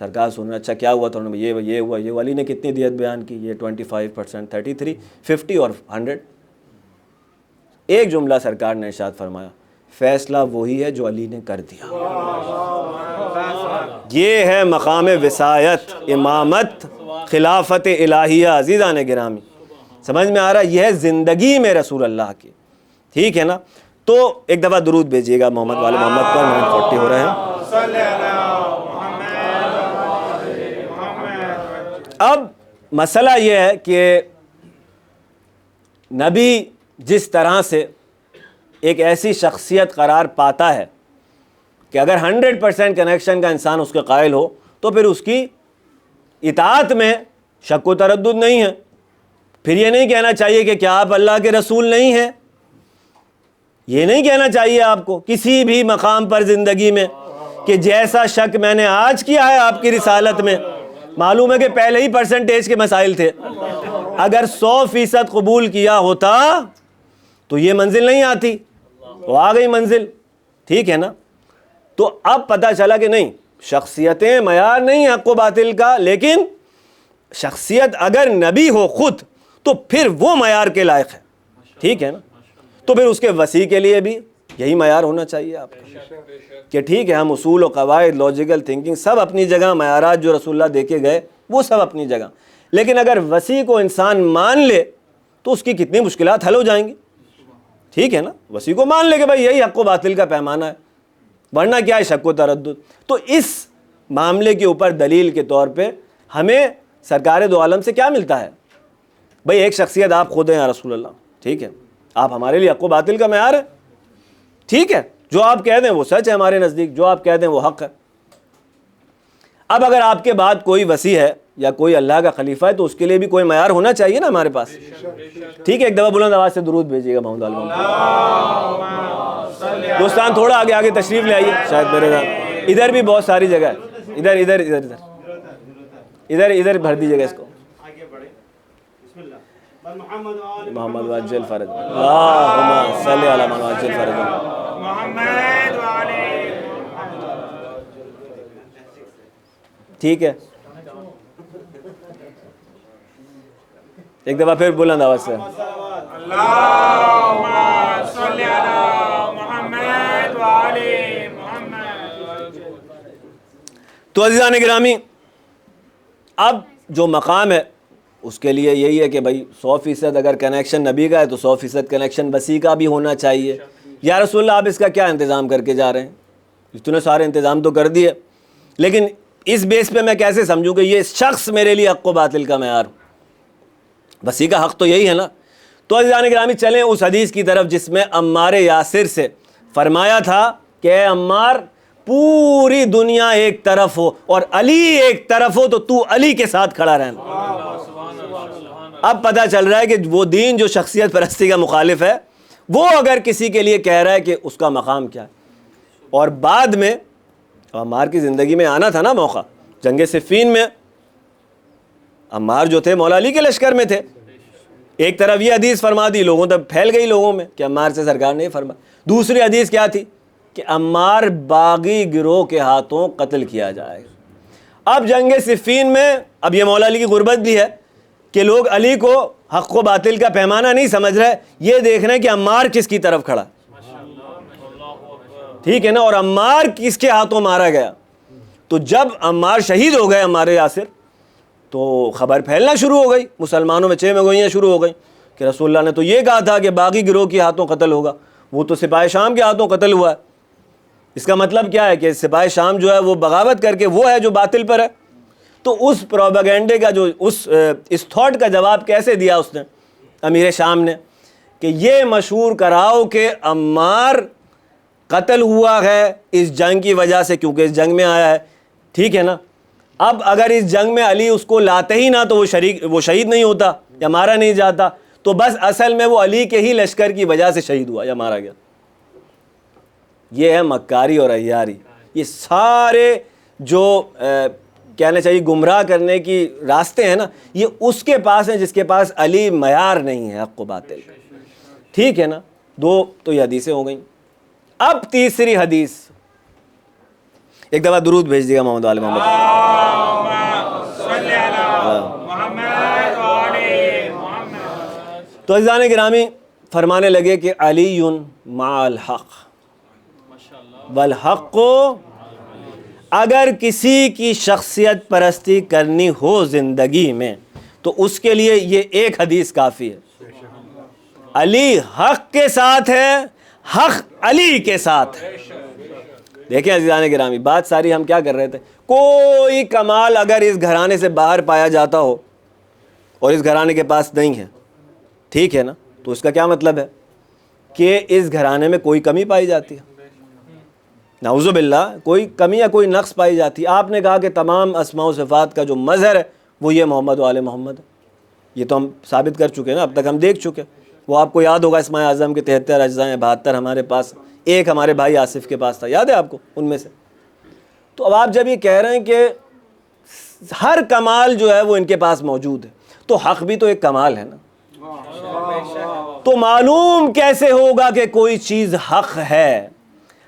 سرکار سننا, اچھا کیا ہوا؟ تو انہوں نے یہ ہوا, یہ علی نے کتنی دیت بیان کی؟ یہ 25%, 33, 50 اور 100. ایک جملہ سرکار نے ارشاد فرمایا, فیصلہ وہی ہے جو علی نے کر دیا. یہ ہے مقام وصایت, امامت, خلافت الہیہ. عزیزان گرامی, سمجھ میں آ رہا ہے؟ یہ ہے زندگی میں رسول اللہ کی. ٹھیک ہے نا؟ تو ایک دفعہ درود بھیجیے گا محمد والے محمد پر. 940 ہو رہے ہیں. اب مسئلہ یہ ہے کہ نبی جس طرح سے ایک ایسی شخصیت قرار پاتا ہے کہ اگر 100% کنیکشن کا انسان اس کے قائل ہو تو پھر اس کی اطاعت میں شک و تردد نہیں ہے. پھر یہ نہیں کہنا چاہیے کہ کیا آپ اللہ کے رسول نہیں ہیں. یہ نہیں کہنا چاہیے آپ کو کسی بھی مقام پر زندگی میں کہ جیسا شک میں نے آج کیا ہے آپ کی رسالت میں, معلوم ہے کہ پہلے ہی پرسنٹیج کے مسائل تھے. اگر 100% قبول کیا ہوتا تو یہ منزل نہیں آتی, وہ آ گئی منزل. ٹھیک ہے نا؟ تو اب پتہ چلا کہ نہیں, شخصیتیں معیار نہیں حق و باطل کا, لیکن شخصیت اگر نبی ہو خود تو پھر وہ معیار کے لائق ہے. ٹھیک ہے نا؟ تو پھر اس کے وسیع کے لیے بھی یہی معیار ہونا چاہیے آپ کا کہ ٹھیک ہے, ہم اصول و قواعد, لاجیکل تھنکنگ سب اپنی جگہ, معیارات جو رسول اللہ دے کے گئے وہ سب اپنی جگہ, لیکن اگر وسیع کو انسان مان لے تو اس کی کتنی مشکلات حل ہو جائیں گی. ٹھیک ہے نا؟ وسیع کو مان لے کہ بھائی یہی حق و باطل کا پیمانہ ہے, ورنہ کیا ہے شک و تردد. تو اس معاملے کے اوپر دلیل کے طور پہ ہمیں سرکار دو عالم سے کیا ملتا ہے؟ بھائی ایک شخصیت آپ خود ہیں یا رسول اللہ. ٹھیک ہے, آپ ہمارے لیے حق و باطل کا معیار ہے. ٹھیک ہے, جو آپ کہہ دیں وہ سچ ہے ہمارے نزدیک, جو آپ کہہ دیں وہ حق ہے. اب اگر آپ کے بعد کوئی وسیع ہے یا کوئی اللہ کا خلیفہ ہے تو اس کے لیے بھی کوئی معیار ہونا چاہیے نا ہمارے پاس. ٹھیک ہے, ایک دفعہ بلند آواز سے درود بھیجیے گا محمد علیہ وسلم. دوستان تھوڑا آگے آگے تشریف لے آئیے, شاید میرے ساتھ ادھر بھی بہت ساری جگہ ہے, ادھر ادھر ادھر ادھر ادھر ادھر بھر دیجیے گا اس کو. محمد واجل فرج, اللہم صلی علی محمد واجل فرج, محمد وعلی. ٹھیک ہے, ایک دفعہ پھر بلند آواز سے اللہم صلی علی محمد وعلی محمد. تو عزیزان گرامی, اب جو مقام ہے اس کے لیے یہی ہے کہ بھائی 100% اگر کنیکشن نبی کا ہے تو 100% کنیکشن وسیع کا بھی ہونا چاہیے. یا رسول اللہ آپ اس کا کیا انتظام کر کے جا رہے ہیں؟ اتنے سارے انتظام تو کر دیے, لیکن اس بیس پہ میں کیسے سمجھوں کہ یہ شخص میرے لیے حق و باطل کا معیار؟ وسیع کا حق تو یہی ہے نا. تو عزیزان گرامی چلیں اس حدیث کی طرف جس میں عمار یاسر سے فرمایا تھا کہ اے عمار, پوری دنیا ایک طرف ہو اور علی ایک طرف ہو تو علی کے ساتھ کھڑا رہنا. اب پتہ چل رہا ہے کہ وہ دین جو شخصیت پرستی کا مخالف ہے وہ اگر کسی کے لیے کہہ رہا ہے کہ اس کا مقام کیا ہے. اور بعد میں عمار کی زندگی میں آنا تھا نا موقع, جنگ صفین میں عمار جو تھے مولا علی کے لشکر میں تھے. ایک طرف یہ حدیث فرما دی, لوگوں تک پھیل گئی لوگوں میں کہ عمار سے سرکار نے فرما. دوسری حدیث کیا تھی کہ عمار باغی گروہ کے ہاتھوں قتل کیا جائے. اب جنگ صفین میں اب یہ مولا علی کی غربت بھی ہے کہ لوگ علی کو حق و باطل کا پیمانہ نہیں سمجھ رہے, یہ دیکھ رہے ہیں کہ عمار کس کی طرف کھڑا. ٹھیک ہے نا, اور عمار کس کے ہاتھوں مارا گیا. تو جب عمار شہید ہو گئے عمار یاسر تو خبر پھیلنا شروع ہو گئی, مسلمانوں میں چہ میں گوئیاں شروع ہو گئیں کہ رسول اللہ نے تو یہ کہا تھا کہ باغی گروہ کے ہاتھوں قتل ہوگا, وہ تو سپاہ شام کے ہاتھوں قتل ہوا ہے. اس کا مطلب کیا ہے کہ سپاہ شام جو ہے وہ بغاوت کر کے وہ ہے جو باطل پر ہے. تو اس پروپیگنڈے کا جو اس تھاٹ کا جواب کیسے دیا اس نے امیر شام نے کہ یہ مشہور کراؤ کہ عمار قتل ہوا ہے اس جنگ کی وجہ سے, کیونکہ اس جنگ میں آیا ہے. ٹھیک ہے نا. اب اگر اس جنگ میں علی اس کو لاتے ہی نہ تو وہ شہید نہیں ہوتا یا مارا نہیں جاتا, تو بس اصل میں وہ علی کے ہی لشکر کی وجہ سے شہید ہوا یا مارا گیا. یہ ہے مکاری اور عیاری. یہ سارے جو کہنا چاہیے گمراہ کرنے کی راستے ہیں نا، یہ اس کے پاس ہیں جس کے پاس علی معیار نہیں ہے حق و باطل. ٹھیک ہے نا. 2 تو یہ حدیثیں ہو گئیں. اب تیسری حدیث، ایک دفعہ درود بھیج دیگا محمد وآل محمد. تو عزیزان گرامی فرمانے لگے کہ علی مع الحق والحق، اگر کسی کی شخصیت پرستی کرنی ہو زندگی میں تو اس کے لیے یہ ایک حدیث کافی ہے. علی حق کے ساتھ ہے، حق علی کے ساتھ ہے. دیکھیں عزیزان گرامی، بات ساری ہم کیا کر رہے تھے، کوئی کمال اگر اس گھرانے سے باہر پایا جاتا ہو اور اس گھرانے کے پاس نہیں ہے، ٹھیک ہے نا، تو اس کا کیا مطلب ہے کہ اس گھرانے میں کوئی کمی پائی جاتی ہے. نعوذ باللہ کوئی کمی یا کوئی نقص پائی جاتی ہے. آپ نے کہا کہ تمام اسماء و صفات کا جو مظہر ہے وہ یہ محمد و آل محمد ہے. یہ تو ہم ثابت کر چکے ہیں نا، اب تک ہم دیکھ چکے. وہ آپ کو یاد ہوگا اسماء اعظم کے 73 اجزاء ہیں، 72 ہمارے پاس، ایک ہمارے بھائی آصف کے پاس تھا، یاد ہے آپ کو ان میں سے. تو اب آپ جب یہ کہہ رہے ہیں کہ ہر کمال جو ہے وہ ان کے پاس موجود ہے، تو حق بھی تو ایک کمال ہے نا. تو معلوم کیسے ہوگا کہ کوئی چیز حق ہے؟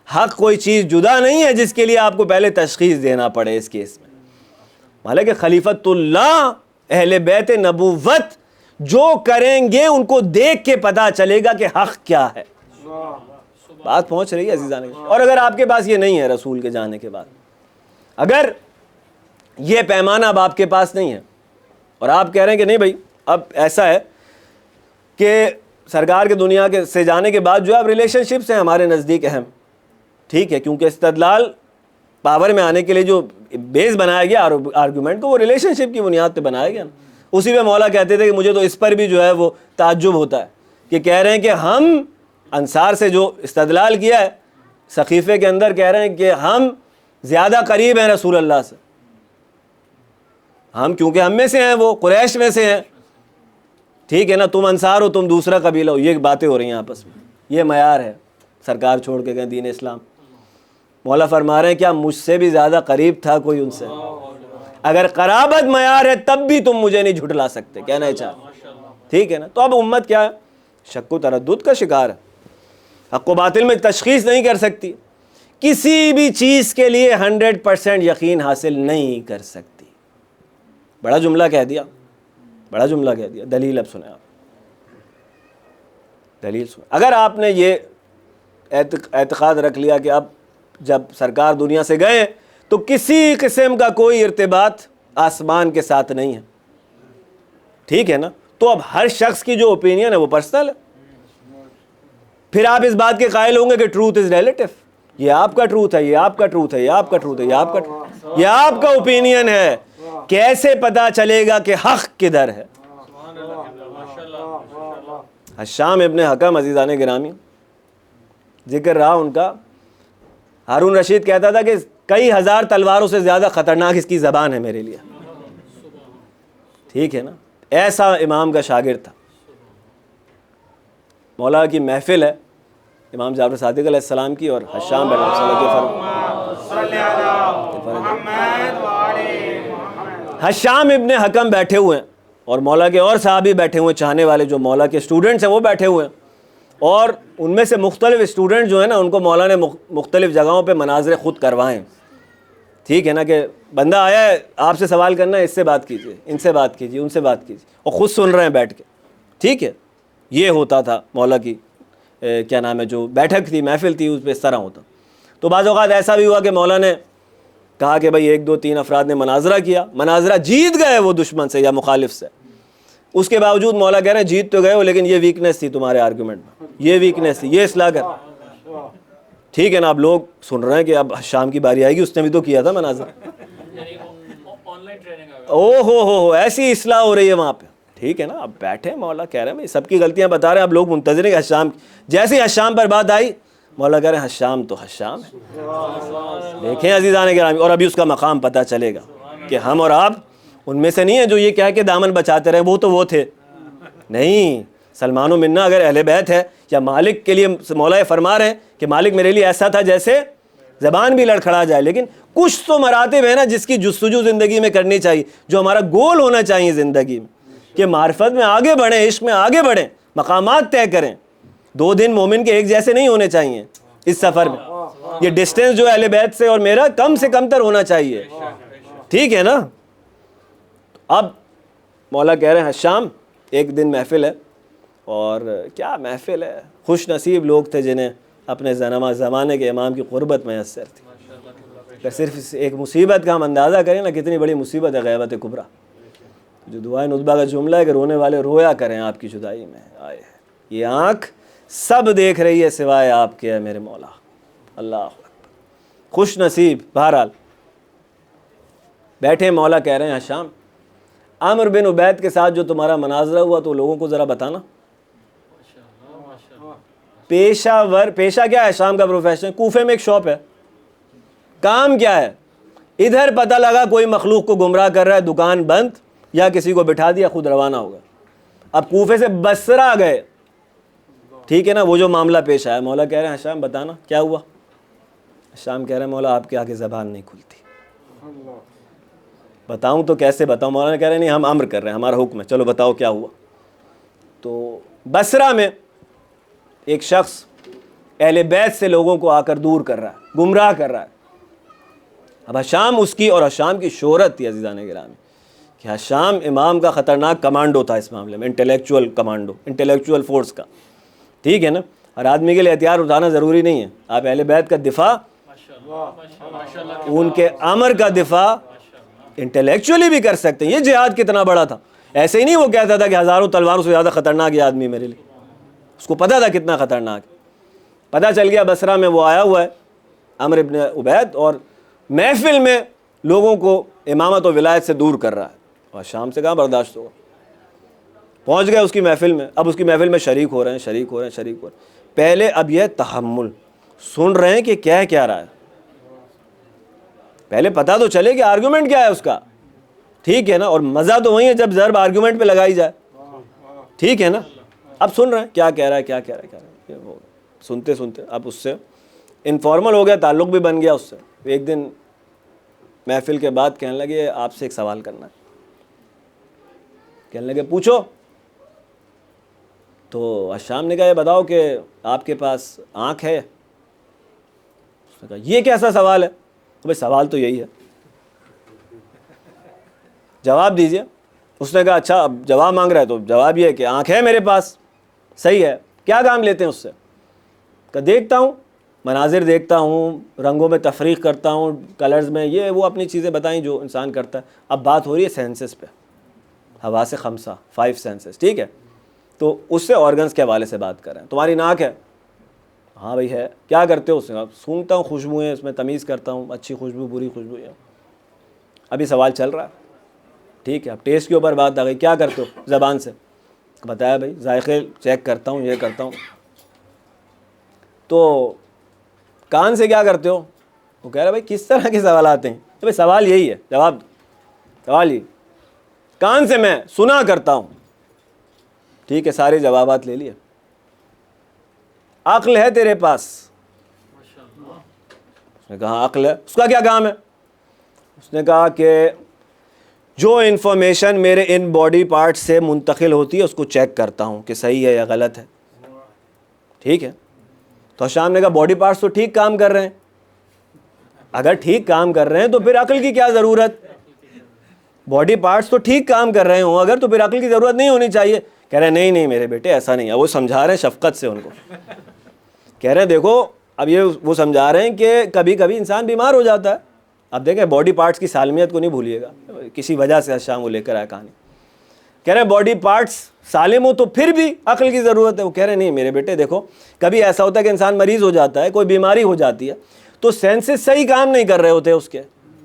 حق کوئی چیز جدا نہیں ہے جس کے لیے آپ کو پہلے تشخیص دینا پڑے. اس کیس میں حالانکہ خلیفۃ اللہ اہل بیت نبوت جو کریں گے ان کو دیکھ کے پتہ چلے گا کہ حق کیا ہے. بات پہنچ رہی ہے عزیزان. اور اگر آپ کے پاس یہ نہیں ہے رسول کے جانے کے بعد، اگر یہ پیمانہ اب آپ کے پاس نہیں ہے اور آپ کہہ رہے ہیں کہ نہیں بھائی اب ایسا ہے کہ سرکار کے دنیا کے سے جانے کے بعد جو ہے اب ریلیشن شپس ہیں ہمارے نزدیک اہم، ٹھیک ہے، کیونکہ استدلال پاور میں آنے کے لیے جو بیس بنایا گیا آرگومنٹ کو وہ ریلیشن شپ کی بنیاد پہ بنایا گیا نا. اسی پہ مولا کہتے تھے کہ مجھے تو اس پر بھی جو ہے وہ تعجب ہوتا ہے کہ کہہ رہے ہیں کہ ہم انصار سے جو استدلال کیا ہے سقیفے کے اندر، کہہ رہے ہیں کہ ہم زیادہ قریب ہیں رسول اللہ سے، ہم کیونکہ ہم میں سے ہیں، وہ قریش میں سے ہیں، ٹھیک ہے نا، تم انصار ہو، تم دوسرا قبیلہ ہو. یہ باتیں ہو رہی ہیں آپس میں. یہ معیار ہے سرکار چھوڑ کے گئے دین اسلام. مولا فرما رہے ہیں کیا مجھ سے بھی زیادہ قریب تھا کوئی ان سے؟ اگر قرابت معیار ہے تب بھی تم مجھے نہیں جھٹلا سکتے، کہنا چاہ، ٹھیک ہے نا. تو اب امت کیا ہے؟ شک و تردد کا شکار ہے، حق و باطل میں تشخیص نہیں کر سکتی، کسی بھی چیز کے لیے 100% یقین حاصل نہیں کر سکتی. بڑا جملہ کہہ دیا، بڑا جملہ کہہ دیا. دلیل اب سنیں آپ، دلیل سنیں. اگر آپ نے یہ اعتقاد رکھ لیا کہ اب جب سرکار دنیا سے گئے تو کسی قسم کا کوئی ارتباط آسمان کے ساتھ نہیں ہے، ٹھیک ہے نا، تو اب ہر شخص کی جو اوپینین ہے وہ پرسنل ہے. پھر آپ اس بات کے قائل ہوں گے کہ ٹروتھ از ریلیٹو، یہ آپ کا ٹروتھ ہے، یہ آپ کا ٹروتھ ہے، یہ آپ کا ٹروتھ ہے، یہ آپ کا یہ آپ کا اوپینین ہے. کیسے پتا چلے گا کہ حق کدھر ہے؟ حشام ابن حکم عزیزان گرامی ذکر رہا ان کا، ہارون رشید کہتا تھا کہ کئی ہزار تلواروں سے زیادہ خطرناک اس کی زبان ہے میرے لیے، ٹھیک ہے نا. ایسا امام کا شاگرد تھا. مولا کی محفل ہے امام جعفر صادق علیہ السلام کی اور حشام بن عبداللہ کے حشام ابن حکم بیٹھے ہوئے ہیں اور مولا کے اور صحابی بیٹھے ہوئے، چاہنے والے جو مولا کے اسٹوڈنٹس ہیں وہ بیٹھے ہوئے ہیں، اور ان میں سے مختلف اسٹوڈنٹ جو ہیں نا ان کو مولا نے مختلف جگہوں پہ مناظر خود کروائیں، ٹھیک ہے نا، کہ بندہ آیا ہے آپ سے سوال کرنا ہے، اس سے بات کیجیے، ان سے بات کیجیے، ان سے بات کیجیے، اور خود سن رہے ہیں بیٹھ کے، ٹھیک ہے. یہ ہوتا تھا مولا کی کیا نام ہے جو بیٹھک تھی، محفل تھی، اس پہ اس طرح ہوتا. تو بعض اوقات ایسا بھی ہوا کہ مولا نے کہا کہ بھائی 1 2 3 افراد نے مناظرہ کیا، مناظرہ جیت گئے وہ دشمن سے یا مخالف سے، اس کے باوجود مولا کہہ رہے ہیں جیت تو گئے ہو لیکن یہ ویکنیس تھی تمہارے آرگومنٹ میں، یہ ویکنیس تھی، یہ اصلاح کر، ٹھیک ہے نا. اب لوگ سن رہے ہیں کہ اب شام کی باری آئے گی، اس نے بھی تو کیا تھا مناظرہ، او ہو ایسی اصلاح ہو رہی ہے وہاں پہ، ٹھیک ہے نا. اب بیٹھے مولا کہہ رہے ہیں سب کی غلطیاں بتا رہے ہیں، اب لوگ منتظر ہیں کہ حشام، جیسے ہی حشام پر بات آئی مولا کہہ رہے ہیں حشام تو حشام ہے. دیکھیں عزیزان گرامی، اور ابھی اس کا مقام پتہ چلے گا کہ ہم اور آپ ان میں سے نہیں ہیں جو یہ کہہ کے دامن بچاتے رہے وہ تو وہ تھے، نہیں. سلمان و منا اگر اہل بیت ہے یا مالک کے لیے مولا فرما رہے ہیں کہ مالک میرے لیے ایسا تھا جیسے زبان بھی لڑکھڑا جائے، لیکن کچھ تو مراتب ہے نا جس کی جستجو زندگی میں کرنی چاہیے, جو ہمارا گول ہونا چاہیے زندگی میں, کہ معرفت میں آگے بڑھیں, عشق میں آگے بڑھیں, مقامات طے کریں. 2 دن مومن کے ایک جیسے نہیں ہونے چاہیے اس سفر میں. یہ ڈسٹینس جو ہے اہل بیت سے اور میرا کم سے کم تر ہونا چاہیے, ٹھیک ہے نا. اب مولا کہہ رہے ہیں شام ایک دن محفل ہے, اور کیا محفل ہے, خوش نصیب لوگ تھے جنہیں اپنے زمانے کے امام کی قربت میسر تھی. اگر صرف ایک مصیبت کا ہم اندازہ کریں نا, کتنی بڑی مصیبت ہے غیبت کبریٰ. جو دعائے ندبہ کا جملہ ہے کہ رونے والے رویا کریں آپ کی جدائی میں. آئے یہ آنکھ سب دیکھ رہی ہے سوائے آپ کے, ہے میرے مولا. اللہ اکبر, خوش نصیب. بہرحال بیٹھے مولا کہہ رہے ہیں شام, عامر بن عبید کے ساتھ جو تمہارا مناظرہ ہوا تو لوگوں کو ذرا بتانا. پیشہ کیا ہے شام کا پروفیشن؟ کوفے میں ایک شاپ ہے, کام کیا ہے؟ ادھر پتہ لگا کوئی مخلوق کو گمراہ کر رہا ہے, دکان بند, یا کسی کو بٹھا دیا, خود روانہ ہوگا. اب کوفے سے بصرہ گئے, ٹھیک ہے نا, وہ جو معاملہ پیش آیا. مولا کہہ رہے ہیں شام بتانا کیا ہوا. شام کہہ رہے ہیں مولا آپ کے آگے زبان نہیں کھلتی, بتاؤں تو کیسے بتاؤں. مولانا کہہ رہے ہیں نہیں ہم امر کر رہے ہیں, ہمارا حکم ہے, چلو بتاؤ کیا ہوا. تو بصرہ میں ایک شخص اہل بیت سے لوگوں کو آ کر دور کر رہا ہے, گمراہ کر رہا ہے. اب حشام اس کی, اور حشام کی شہرت تھی عزیزان گرامی, کہ حشام امام کا خطرناک کمانڈو تھا اس معاملے میں, انٹلیکچوئل کمانڈو, انٹلیکچوئل فورس کا, ٹھیک ہے نا. ہر آدمی کے لیے ہتھیار اٹھانا ضروری نہیں ہے. آپ اہل بیت کا دفاع, ان کے امر کا دفاع انٹلیکچولی بھی کر سکتے ہیں. یہ جہاد کتنا بڑا تھا, ایسے ہی نہیں وہ کہتا تھا کہ ہزاروں تلواروں سے زیادہ خطرناک یہ آدمی میرے لیے, اس کو پتہ تھا کتنا خطرناک. پتہ چل گیا بصرہ میں وہ آیا ہوا ہے عمر ابن عبید, اور محفل میں لوگوں کو امامت و ولایت سے دور کر رہا ہے. اور شام سے کہاں برداشت ہوگا. پہنچ گئے اس کی محفل میں. اب اس کی محفل میں شریک ہو رہے ہیں. پہلے اب یہ تحمل, سن رہے ہیں کہ کیا رہا ہے, پہلے پتہ تو چلے کہ آرگومنٹ کیا ہے اس کا, ٹھیک ہے نا. اور مزہ تو وہی ہے جب ضرب آرگومنٹ پہ لگائی جائے, ٹھیک ہے نا. اب سن رہے ہیں کیا کہہ رہا ہے. سنتے اب اس سے انفارمل ہو گیا, تعلق بھی بن گیا اس سے. ایک دن محفل کے بعد کہنے لگے آپ سے ایک سوال کرنا ہے. کہنے لگے پوچھو. تو حشام نے کہا یہ بتاؤ کہ آپ کے پاس آنکھ ہے. اس نے کہا یہ کیسا سوال ہے. بھائی سوال تو یہی ہے, جواب دیجئے. اس نے کہا اچھا اب جواب مانگ رہا ہے تو جواب یہ ہے کہ آنکھ ہے میرے پاس, صحیح ہے, کیا کام لیتے ہیں اس سے. کہ دیکھتا ہوں, مناظر دیکھتا ہوں, رنگوں میں تفریق کرتا ہوں, کلرز میں, یہ وہ اپنی چیزیں بتائیں جو انسان کرتا ہے. اب بات ہو رہی ہے سینسز پہ, حواس خمسہ, 5 سینسز, ٹھیک ہے. تو اس سے آرگنز کے حوالے سے بات کر رہے ہیں. تمہاری ناک ہے, ہاں بھائی ہے. کیا کرتے ہو اس سے. سونگھتا ہوں, خوشبوئیں اس میں تمیز کرتا ہوں, اچھی خوشبو بری خوشبو ہے. ابھی سوال چل رہا ہے, ٹھیک ہے. اب ٹیسٹ کے اوپر بات آ گئی, کیا کرتے ہو زبان سے. بتایا بھائی ذائقے چیک کرتا ہوں, یہ کرتا ہوں. تو کان سے کیا کرتے ہو. وہ کہہ رہا بھائی کس طرح کے سوالات ہیں. بھائی سوال یہی ہے, جواب سوال ہی. کان سے میں سنا کرتا ہوں, ٹھیک ہے. سارے جوابات لے لیے. عقل ہے تیرے پاس. اس نے کہا عقل ہے. اس کا کیا کام ہے. اس نے کہا کہ جو انفارمیشن میرے ان باڈی پارٹ سے منتقل ہوتی ہے اس کو چیک کرتا ہوں کہ صحیح ہے یا غلط ہے, ٹھیک ہے. تو حشام نے کہا باڈی پارٹس تو ٹھیک کام کر رہے ہیں. اگر ٹھیک کام کر رہے ہیں تو پھر عقل کی کیا ضرورت. باڈی پارٹس تو ٹھیک کام کر رہے ہوں اگر, تو پھر عقل کی ضرورت نہیں ہونی چاہیے. کہہ رہے ہیں نہیں میرے بیٹے ایسا نہیں ہے. وہ سمجھا رہے ہیں شفقت سے ان کو. کہہ رہے ہیں دیکھو اب یہ وہ سمجھا رہے ہیں کہ کبھی کبھی انسان بیمار ہو جاتا ہے. اب دیکھیں باڈی پارٹس کی سالمیت کو نہیں بھولیے گا, کسی وجہ سے حشام وہ لے کر آیا کہانی. کہہ رہے ہیں باڈی پارٹس سالم ہو تو پھر بھی عقل کی ضرورت ہے. وہ کہہ رہے ہیں نہیں میرے بیٹے دیکھو کبھی ایسا ہوتا ہے کہ انسان مریض ہو جاتا ہے, کوئی بیماری ہو جاتی ہے, تو سینسز صحیح کام نہیں کر رہے ہوتے اس کے.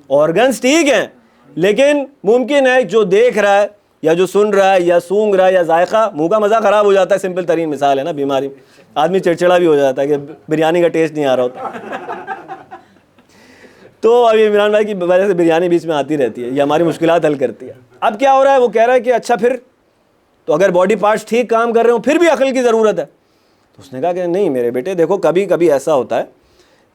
آرگنز ٹھیک ہیں لیکن ممکن ہے جو دیکھ رہا ہے یا جو سن رہا ہے یا سونگ رہا ہے یا ذائقہ, منہ کا مزہ خراب ہو جاتا ہے. سمپل ترین مثال ہے نا بیماری, آدمی چڑچڑا بھی ہو جاتا ہے کہ بریانی کا ٹیسٹ نہیں آ رہا ہوتا. تو اب عمران بھائی کی وجہ سے بریانی بیچ میں آتی رہتی ہے, یہ ہماری مشکلات حل کرتی ہے. اب کیا ہو رہا ہے, وہ کہہ رہا ہے کہ اچھا پھر تو اگر باڈی پارٹس ٹھیک کام کر رہے ہوں پھر بھی عقل کی ضرورت ہے. تو اس نے کہا کہ نہیں میرے بیٹے دیکھو کبھی کبھی ایسا ہوتا ہے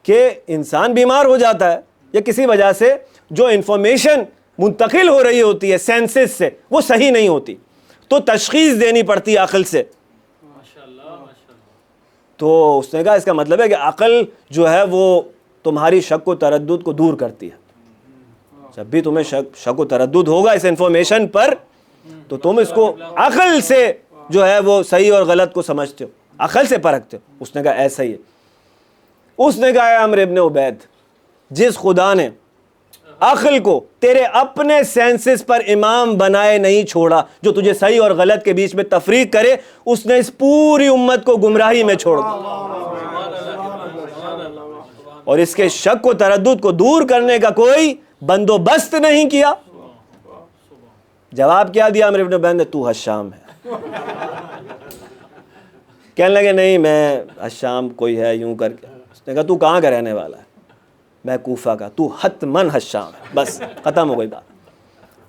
کہ انسان بیمار ہو جاتا ہے یا کسی وجہ سے جو انفارمیشن منتقل ہو رہی ہوتی ہے سینسز سے وہ صحیح نہیں ہوتی، تو تشخیص دینی پڑتی ہے عقل سے. تو اس نے کہا اس کا مطلب ہے کہ عقل جو ہے وہ تمہاری شک و تردد کو دور کرتی ہے. جب بھی تمہیں شک و تردد ہوگا اس انفارمیشن پر تو تم اس کو عقل سے جو ہے وہ صحیح اور غلط کو سمجھتے ہو، عقل سے پرکھتے ہو. اس نے کہا ایسا ہی ہے. اس نے کہا عمرو ابن عبید، جس خدا نے عقل کو تیرے اپنے سینسز پر امام بنائے نہیں چھوڑا جو تجھے صحیح اور غلط کے بیچ میں تفریق کرے، اس نے اس پوری امت کو گمراہی میں چھوڑ دیا، اور اس کے شک و تردد کو دور کرنے کا کوئی بندوبست نہیں کیا. جواب کیا دیا عمرو ابن عبید نے؟ تو حشام ہے. کہنے لگے نہیں میں حشام کوئی ہے یوں کر کے. اس نے کہا تو کہاں کا رہنے والا ہے؟ میں کوفہ کا. تو حتماً حشام ہے. بس ختم ہو گئی بات.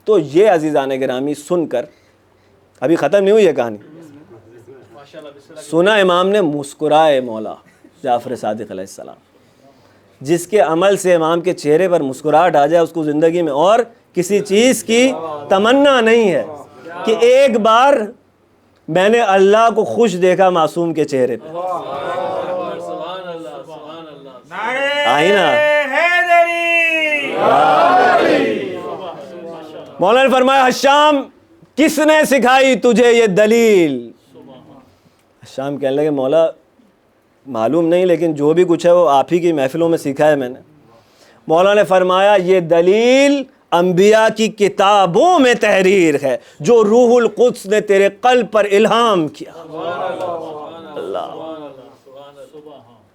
تو یہ عزیزان گرامی سن کر، ابھی ختم نہیں ہوئی ہے کہانی، سنا امام نے، مسکرائے مولا جعفر صادق علیہ السلام. جس کے عمل سے امام کے چہرے پر مسکراہٹ آ جائے اس کو زندگی میں اور کسی چیز کی تمنا نہیں ہے کہ ایک بار میں نے اللہ کو خوش دیکھا معصوم کے چہرے پہ. آئی نا. مولانا نے فرمایا حشام کس نے سکھائی تجھے یہ دلیل؟ حشام کہنے لگے مولا معلوم نہیں، لیکن جو بھی کچھ ہے وہ آپ ہی کی محفلوں میں سیکھا ہے میں نے. مولانا نے فرمایا یہ دلیل انبیاء کی کتابوں میں تحریر ہے جو روح القدس نے تیرے قلب پر الہام کیا. اللہ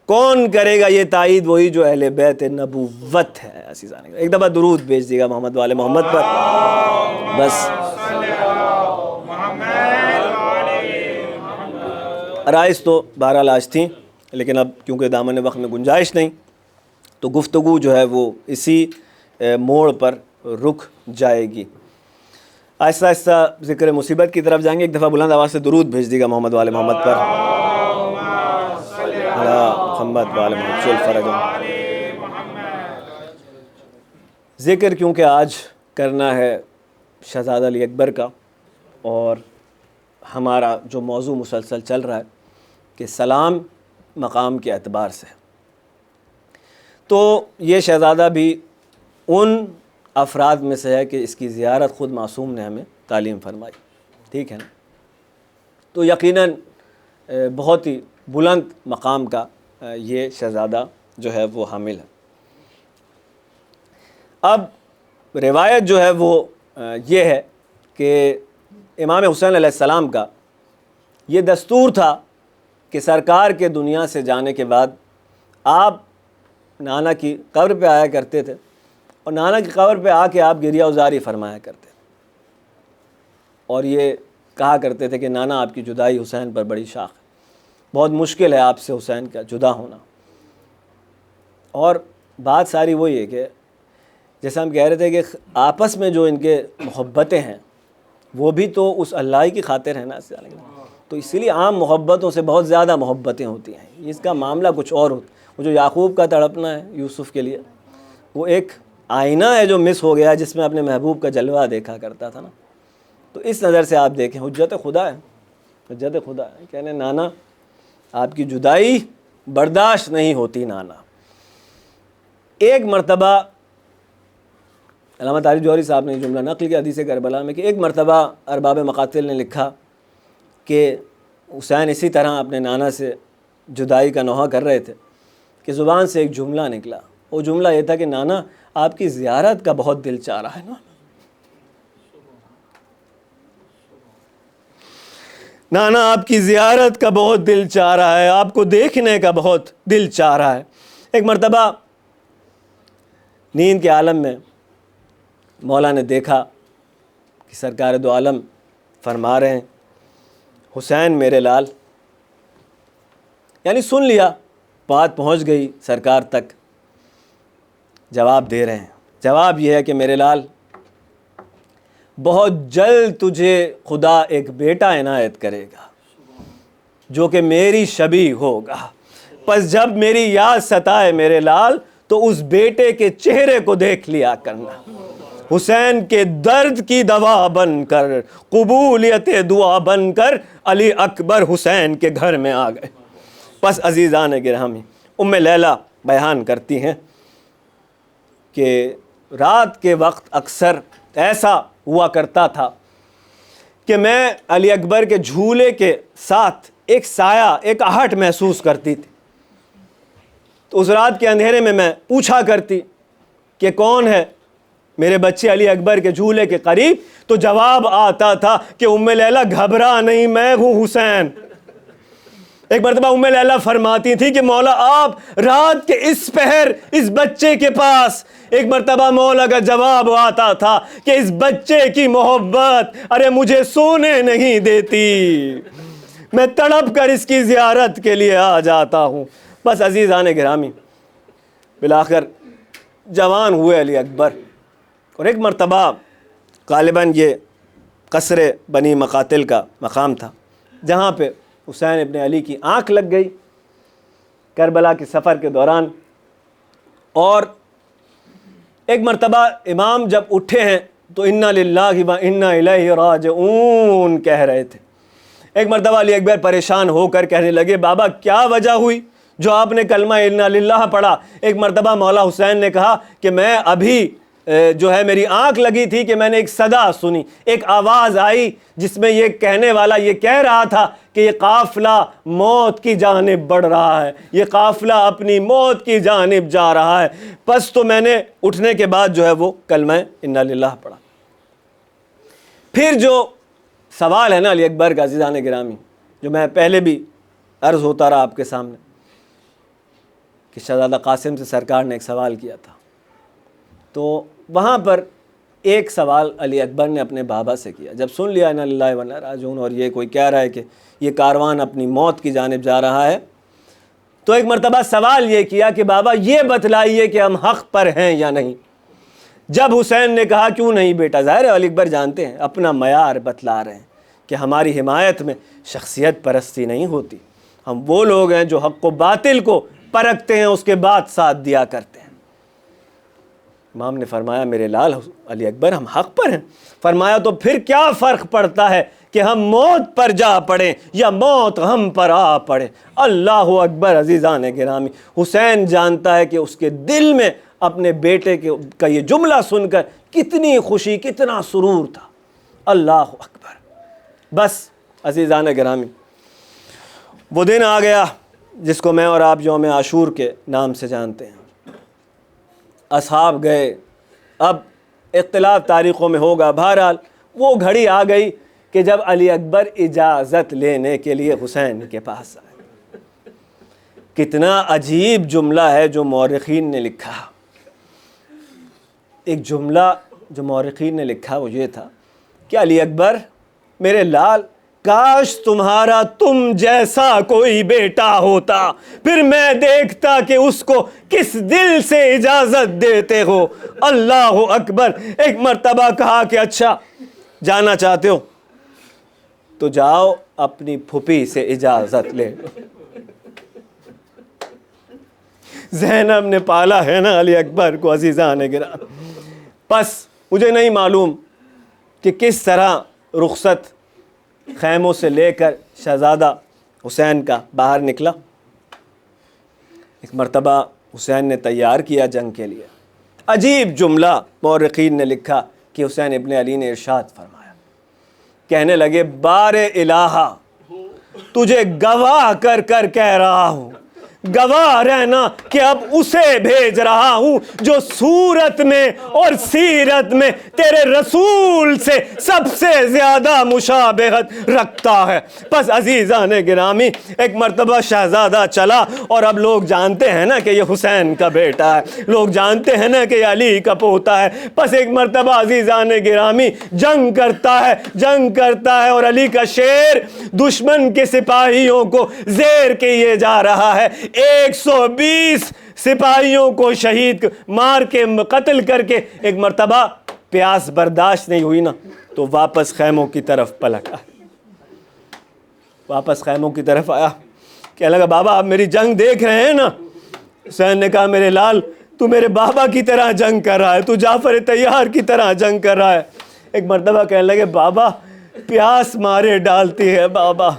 کون کرے گا یہ تائید؟ وہی جو اہل بیت نبوت ہے. ایک دفعہ درود بھیج دیے گا محمد والے محمد پر. بس عرائض تو بہرحال آج تھیں، لیکن اب کیونکہ دامن وقت میں گنجائش نہیں تو گفتگو جو ہے وہ اسی موڑ پر رک جائے گی. آہستہ آہستہ ذکر مصیبت کی طرف جائیں گے. ایک دفعہ بلند آواز سے درود بھیج دی گا محمد والے محمد پر. محمد والے محمد. ذکر کیونکہ آج کرنا ہے شہزادہ علی اکبر کا، اور ہمارا جو موضوع مسلسل چل رہا ہے کہ سلام مقام کے اعتبار سے، تو یہ شہزادہ بھی ان افراد میں سے ہے کہ اس کی زیارت خود معصوم نے ہمیں تعلیم فرمائی. ٹھیک ہے نا؟ تو یقیناً بہت ہی بلند مقام کا یہ شہزادہ جو ہے وہ حامل ہے. اب روایت جو ہے وہ یہ ہے کہ امام حسین علیہ السلام کا یہ دستور تھا کہ سرکار کے دنیا سے جانے کے بعد آپ نانا کی قبر پہ آیا کرتے تھے، اور نانا کی قبر پہ آ کے آپ گریہ وزاری فرمایا کرتے تھے، اور یہ کہا کرتے تھے کہ نانا آپ کی جدائی حسین پر بڑی شاق ہے، بہت مشکل ہے آپ سے حسین کا جدا ہونا. اور بات ساری وہی ہے کہ جیسے ہم کہہ رہے تھے کہ آپس میں جو ان کے محبتیں ہیں وہ بھی تو اس اللہ کی خاطر ہے نا، تو اسی لیے عام محبتوں سے بہت زیادہ محبتیں ہوتی ہیں. اس کا معاملہ کچھ اور ہوتا ہے. وہ جو یعقوب کا تڑپنا ہے یوسف کے لیے، وہ ایک آئینہ ہے جو مس ہو گیا جس میں اپنے محبوب کا جلوہ دیکھا کرتا تھا نا. تو اس نظر سے آپ دیکھیں حجت خدا ہے، حجت خدا ہے. کہنے نانا آپ کی جدائی برداشت نہیں ہوتی نانا. ایک مرتبہ علامہ طارق جوہری صاحب نے جملہ نقل کیا حدیث کربلا میں کہ ایک مرتبہ ارباب مقاتل نے لکھا کہ حسین اسی طرح اپنے نانا سے جدائی کا نوحہ کر رہے تھے کہ زبان سے ایک جملہ نکلا. وہ جملہ یہ تھا کہ نانا آپ کی زیارت کا بہت دل چاہ رہا ہے نا. نانا آپ کی زیارت کا بہت دل چاہ رہا ہے، آپ کو دیکھنے کا بہت دل چاہ رہا ہے. ایک مرتبہ نیند کے عالم میں مولا نے دیکھا کہ سرکار دو عالم فرما رہے ہیں حسین میرے لال، یعنی سن لیا، بات پہنچ گئی سرکار تک، جواب دے رہے ہیں. جواب یہ ہے کہ میرے لال بہت جلد تجھے خدا ایک بیٹا عنایت کرے گا جو کہ میری شبیہ ہوگا، پس جب میری یاد ستائے میرے لال تو اس بیٹے کے چہرے کو دیکھ لیا کرنا۔ حسین کے درد کی دوا بن کر، قبولیت دعا بن کر علی اکبر حسین کے گھر میں آ گئے۔ بس عزیزان گرامی، ام لیلہ بیان کرتی ہیں کہ رات کے وقت اکثر ایسا ہوا کرتا تھا کہ میں علی اکبر کے جھولے کے ساتھ ایک سایہ، ایک آہٹ محسوس کرتی تھی۔ تو اس رات کے اندھیرے میں میں پوچھا کرتی کہ کون ہے میرے بچے علی اکبر کے جھولے کے قریب، تو جواب آتا تھا کہ ام لیلہ گھبرا نہیں، میں ہوں حسین۔ ایک مرتبہ ام لیلہ فرماتی تھی کہ مولا آپ رات کے اس پہر اس بچے کے پاس، ایک مرتبہ مولا کا جواب آتا تھا کہ اس بچے کی محبت ارے مجھے سونے نہیں دیتی، میں تڑپ کر اس کی زیارت کے لیے آ جاتا ہوں۔ بس عزیزان گرامی، بالآخر جوان ہوئے علی اکبر، اور ایک مرتبہ غالباً یہ قصر بنی مقاتل کا مقام تھا جہاں پہ حسین ابن علی کی آنکھ لگ گئی کربلا کے سفر کے دوران، اور ایک مرتبہ امام جب اٹھے ہیں تو انا للہ و انا الیہ راجعون کہہ رہے تھے۔ ایک مرتبہ علی اکبر پریشان ہو کر کہنے لگے بابا کیا وجہ ہوئی جو آپ نے کلمہ انا للہ پڑھا؟ ایک مرتبہ مولا حسین نے کہا کہ میں ابھی جو ہے میری آنکھ لگی تھی کہ میں نے ایک صدا سنی، ایک آواز آئی جس میں یہ کہنے والا یہ کہہ رہا تھا کہ یہ قافلہ موت کی جانب بڑھ رہا ہے، یہ قافلہ اپنی موت کی جانب جا رہا ہے۔ پس تو میں نے اٹھنے کے بعد جو ہے وہ کلمہ انا للہ پڑھا۔ پھر جو سوال ہے نا علی اکبر کا عزیزان گرامی، جو میں پہلے بھی عرض ہوتا رہا آپ کے سامنے کہ شہزادہ قاسم سے سرکار نے ایک سوال کیا تھا، تو وہاں پر ایک سوال علی اکبر نے اپنے بابا سے کیا جب سن لیا انا للہ و انا راجعون، اور یہ کوئی کہہ رہا ہے کہ یہ کاروان اپنی موت کی جانب جا رہا ہے، تو ایک مرتبہ سوال یہ کیا کہ بابا یہ بتلائیے کہ ہم حق پر ہیں یا نہیں۔ جب حسین نے کہا کیوں نہیں بیٹا، ظاہر ہے علی اکبر جانتے ہیں اپنا معیار بتلا رہے ہیں کہ ہماری حمایت میں شخصیت پرستی نہیں ہوتی، ہم وہ لوگ ہیں جو حق و باطل کو پرکھتے ہیں اس کے بعد ساتھ دیا کرتے ہیں۔ امام نے فرمایا میرے لال علی اکبر ہم حق پر ہیں۔ فرمایا تو پھر کیا فرق پڑتا ہے کہ ہم موت پر جا پڑیں یا موت ہم پر آ پڑے۔ اللہ اکبر عزیزان گرامی، حسین جانتا ہے کہ اس کے دل میں اپنے بیٹے کا یہ جملہ سن کر کتنی خوشی، کتنا سرور تھا۔ اللہ اکبر۔ بس عزیزان گرامی، وہ دن آ گیا جس کو میں اور آپ یوم عاشور کے نام سے جانتے ہیں۔ اصحاب گئے، اب اختلاف تاریخوں میں ہوگا، بہرحال وہ گھڑی آ گئی کہ جب علی اکبر اجازت لینے کے لیے حسین کے پاس آئے۔ کتنا عجیب جملہ ہے جو مورخین نے لکھا۔ ایک جملہ جو مورخین نے لکھا وہ یہ تھا کہ علی اکبر میرے لال کاش تمہارا تم جیسا کوئی بیٹا ہوتا، پھر میں دیکھتا کہ اس کو کس دل سے اجازت دیتے ہو۔ اللہ اکبر۔ ایک مرتبہ کہا کہ اچھا جانا چاہتے ہو تو جاؤ اپنی پھوپھی سے اجازت لے لو۔ زینب نے پالا ہے نا علی اکبر کو عزیزان گرامی۔ پس مجھے نہیں معلوم کہ کس طرح رخصت خیموں سے لے کر شہزادہ حسین کا باہر نکلا۔ ایک مرتبہ حسین نے تیار کیا جنگ کے لیے۔ عجیب جملہ مورخین نے لکھا کہ حسین ابن علی نے ارشاد فرمایا، کہنے لگے بار الہا تجھے گواہ کر کر کہہ رہا ہوں، گواہ رہنا کہ اب اسے بھیج رہا ہوں جو صورت میں اور سیرت میں تیرے رسول سے سب سے زیادہ مشابہت رکھتا ہے۔ پس عزیزان گرامی ایک مرتبہ شہزادہ چلا، اور اب لوگ جانتے ہیں نا کہ یہ حسین کا بیٹا ہے، لوگ جانتے ہیں نا کہ یہ علی کا پوتا ہے۔ پس ایک مرتبہ عزیزان گرامی جنگ کرتا ہے اور علی کا شیر دشمن کے سپاہیوں کو زیر کیے جا رہا ہے۔ 120 سپاہیوں کو شہید مار کے قتل کر کے ایک مرتبہ پیاس برداشت نہیں ہوئی نا تو واپس خیموں کی طرف پلٹا، واپس خیموں کی طرف آیا، کہنے لگا بابا آپ میری جنگ دیکھ رہے ہیں نا؟ حسین نے کہا میرے لال تو میرے بابا کی طرح جنگ کر رہا ہے, تو جعفر طیار کی طرح جنگ کر رہا ہے. ایک مرتبہ کہنے لگے بابا پیاس مارے ڈالتی ہے بابا,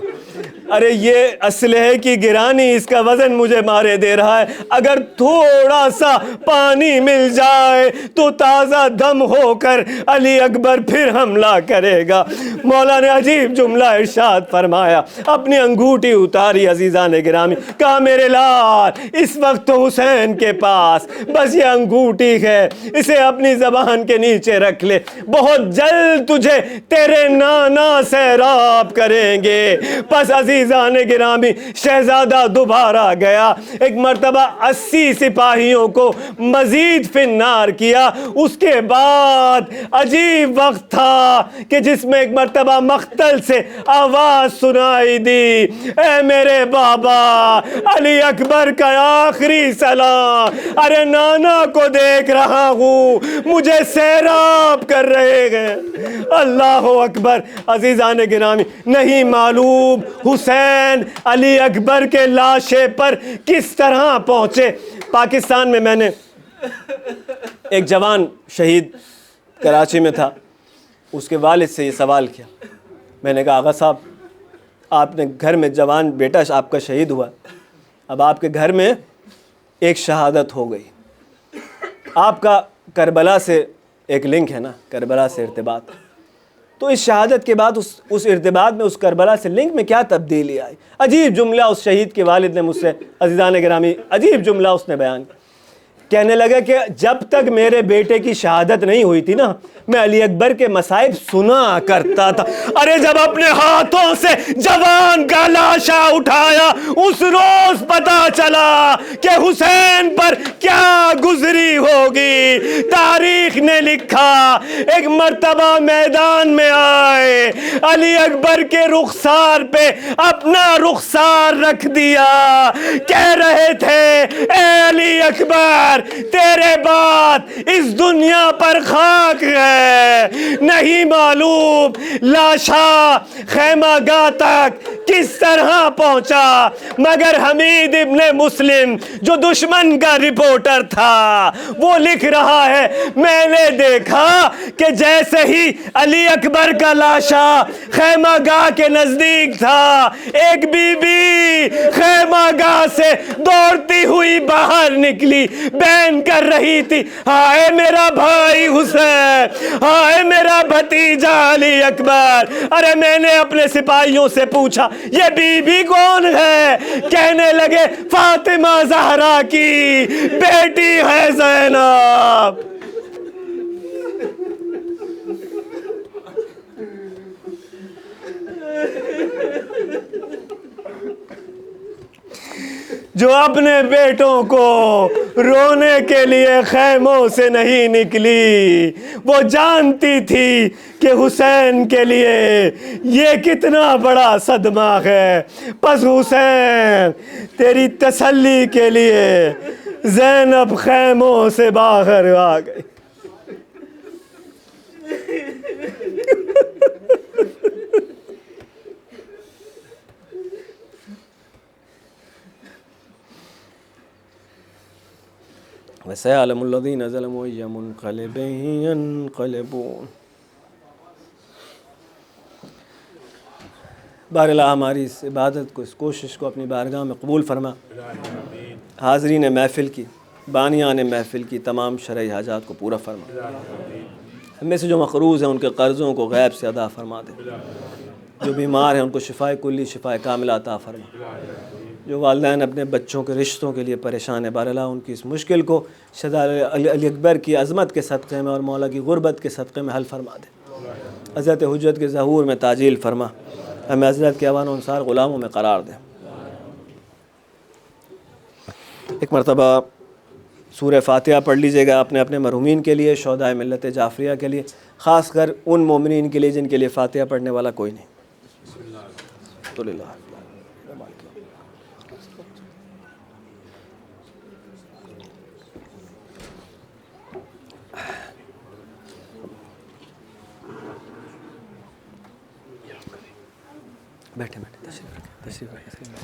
ارے یہ اسلحے کی گرانی اس کا وزن مجھے مارے دے رہا ہے, اگر تھوڑا سا پانی مل جائے تو تازہ دم ہو کر علی اکبر پھر حملہ کرے گا. مولا نے عجیب جملہ ارشاد فرمایا, اپنی انگوٹھی اتاری عزیزان گرامی, کہا میرے لال اس وقت تو حسین کے پاس بس یہ انگوٹھی ہے, اسے اپنی زبان کے نیچے رکھ لے, بہت جلد تجھے تیرے نانا سیراب کریں گے. پس عزیزان گرامی شہزادہ دوبارہ گیا, ایک مرتبہ 80 سپاہیوں کو مزید فنار کیا. اس کے بعد عجیب وقت تھا کہ جس میں ایک مرتبہ مقتل سے آواز سنائی دی, اے میرے بابا علی اکبر کا آخری سلام, ارے نانا کو دیکھ رہا ہوں مجھے سیراب کر رہے ہیں. اللہ اکبر. عزیزان گرامی نہیں معلوم حسین علی اکبر کے لاشے پر کس طرح پہنچے. پاکستان میں نے ایک جوان شہید کراچی میں تھا, اس کے والد سے یہ سوال کیا. میں نے کہا آغا صاحب آپ نے گھر میں جوان بیٹا آپ کا شہید ہوا, اب آپ کے گھر میں ایک شہادت ہو گئی, آپ کا کربلا سے ایک لنک ہے نا, کربلا سے ارتباط, تو اس شہادت کے بعد اس ارتباط میں اس کربلا سے لنک میں کیا تبدیلی آئی. عجیب جملہ اس شہید کے والد نے مجھ سے عزیزان گرامی عجیب جملہ اس نے بیان کیا. کہنے لگا کہ جب تک میرے بیٹے کی شہادت نہیں ہوئی تھی نا میں علی اکبر کے مصائب سنا کرتا تھا. ارے جب اپنے ہاتھوں سے جوان کا لاشا اٹھایا اس روز پتا چلا کہ حسین پر کیا گزری ہوگی. تاریخ نے لکھا ایک مرتبہ میدان میں آئے, علی اکبر کے رخسار پہ اپنا رخسار رکھ دیا, کہہ رہے تھے اے علی اکبر تیرے بعد اس دنیا پر خاک ہے. نہیں معلوم لاشا خیمہ گاہ تک کس طرح پہنچا, مگر حمید ابن مسلم جو دشمن کا رپورٹر تھا وہ لکھ رہا ہے میں نے دیکھا کہ جیسے ہی علی اکبر کا لاشا خیمہ گاہ کے نزدیک تھا ایک بی بی خیمہ گاہ سے دوڑتی ہوئی باہر نکلی, بین کر رہی تھی ہائے میرا بھائی حسین, ہائے میرا بھتیجا علی اکبر. ارے میں نے اپنے سپاہیوں سے پوچھا یہ بی بی کون ہے, کہنے لگے فاطمہ زہرا کی بیٹی ہے زینب. جو اپنے بیٹوں کو رونے کے لیے خیموں سے نہیں نکلی, وہ جانتی تھی کہ حسین کے لیے یہ کتنا بڑا صدمہ ہے. پس حسین تیری تسلی کے لیے زینب خیموں سے باہر آ گئی. وَسَيَعْلَمُ الَّذِينَ ظَلَمُوا أَيَّ مُنقَلِبٍ يَنقَلِبُونَ. بارہ ہماری اس عبادت کو, اس کوشش کو اپنی بارگاہ میں قبول فرما. حاضرین محفل کی, بانیان محفل کی تمام شرعی حاجات کو پورا فرما. ہم میں سے جو مقروض ہیں ان کے قرضوں کو غیب سے ادا فرما دے. جو بیمار ہیں ان کو شفائے کلی شفائے کاملہ عطا فرما. جو والدین اپنے بچوں کے رشتوں کے لیے پریشان ہیں بارہ ان کی اس مشکل کو شہزادہ علی اکبر کی عظمت کے صدقے میں اور مولا کی غربت کے صدقے میں حل فرما دے. حضرت حجت کے ظہور میں تاجیل فرما. ہمیں حضرت کے اوان و انصار غلاموں میں قرار دے. ایک مرتبہ سورہ فاتحہ پڑھ لیجئے گا اپنے اپنے مرحومین کے لیے, شہدائے ملت جعفریہ کے لیے, خاص کر ان مومنین کے لیے جن کے لیے فاتحہ پڑھنے والا کوئی نہیں. تو للہ بیٹھے تشریف رکھیں.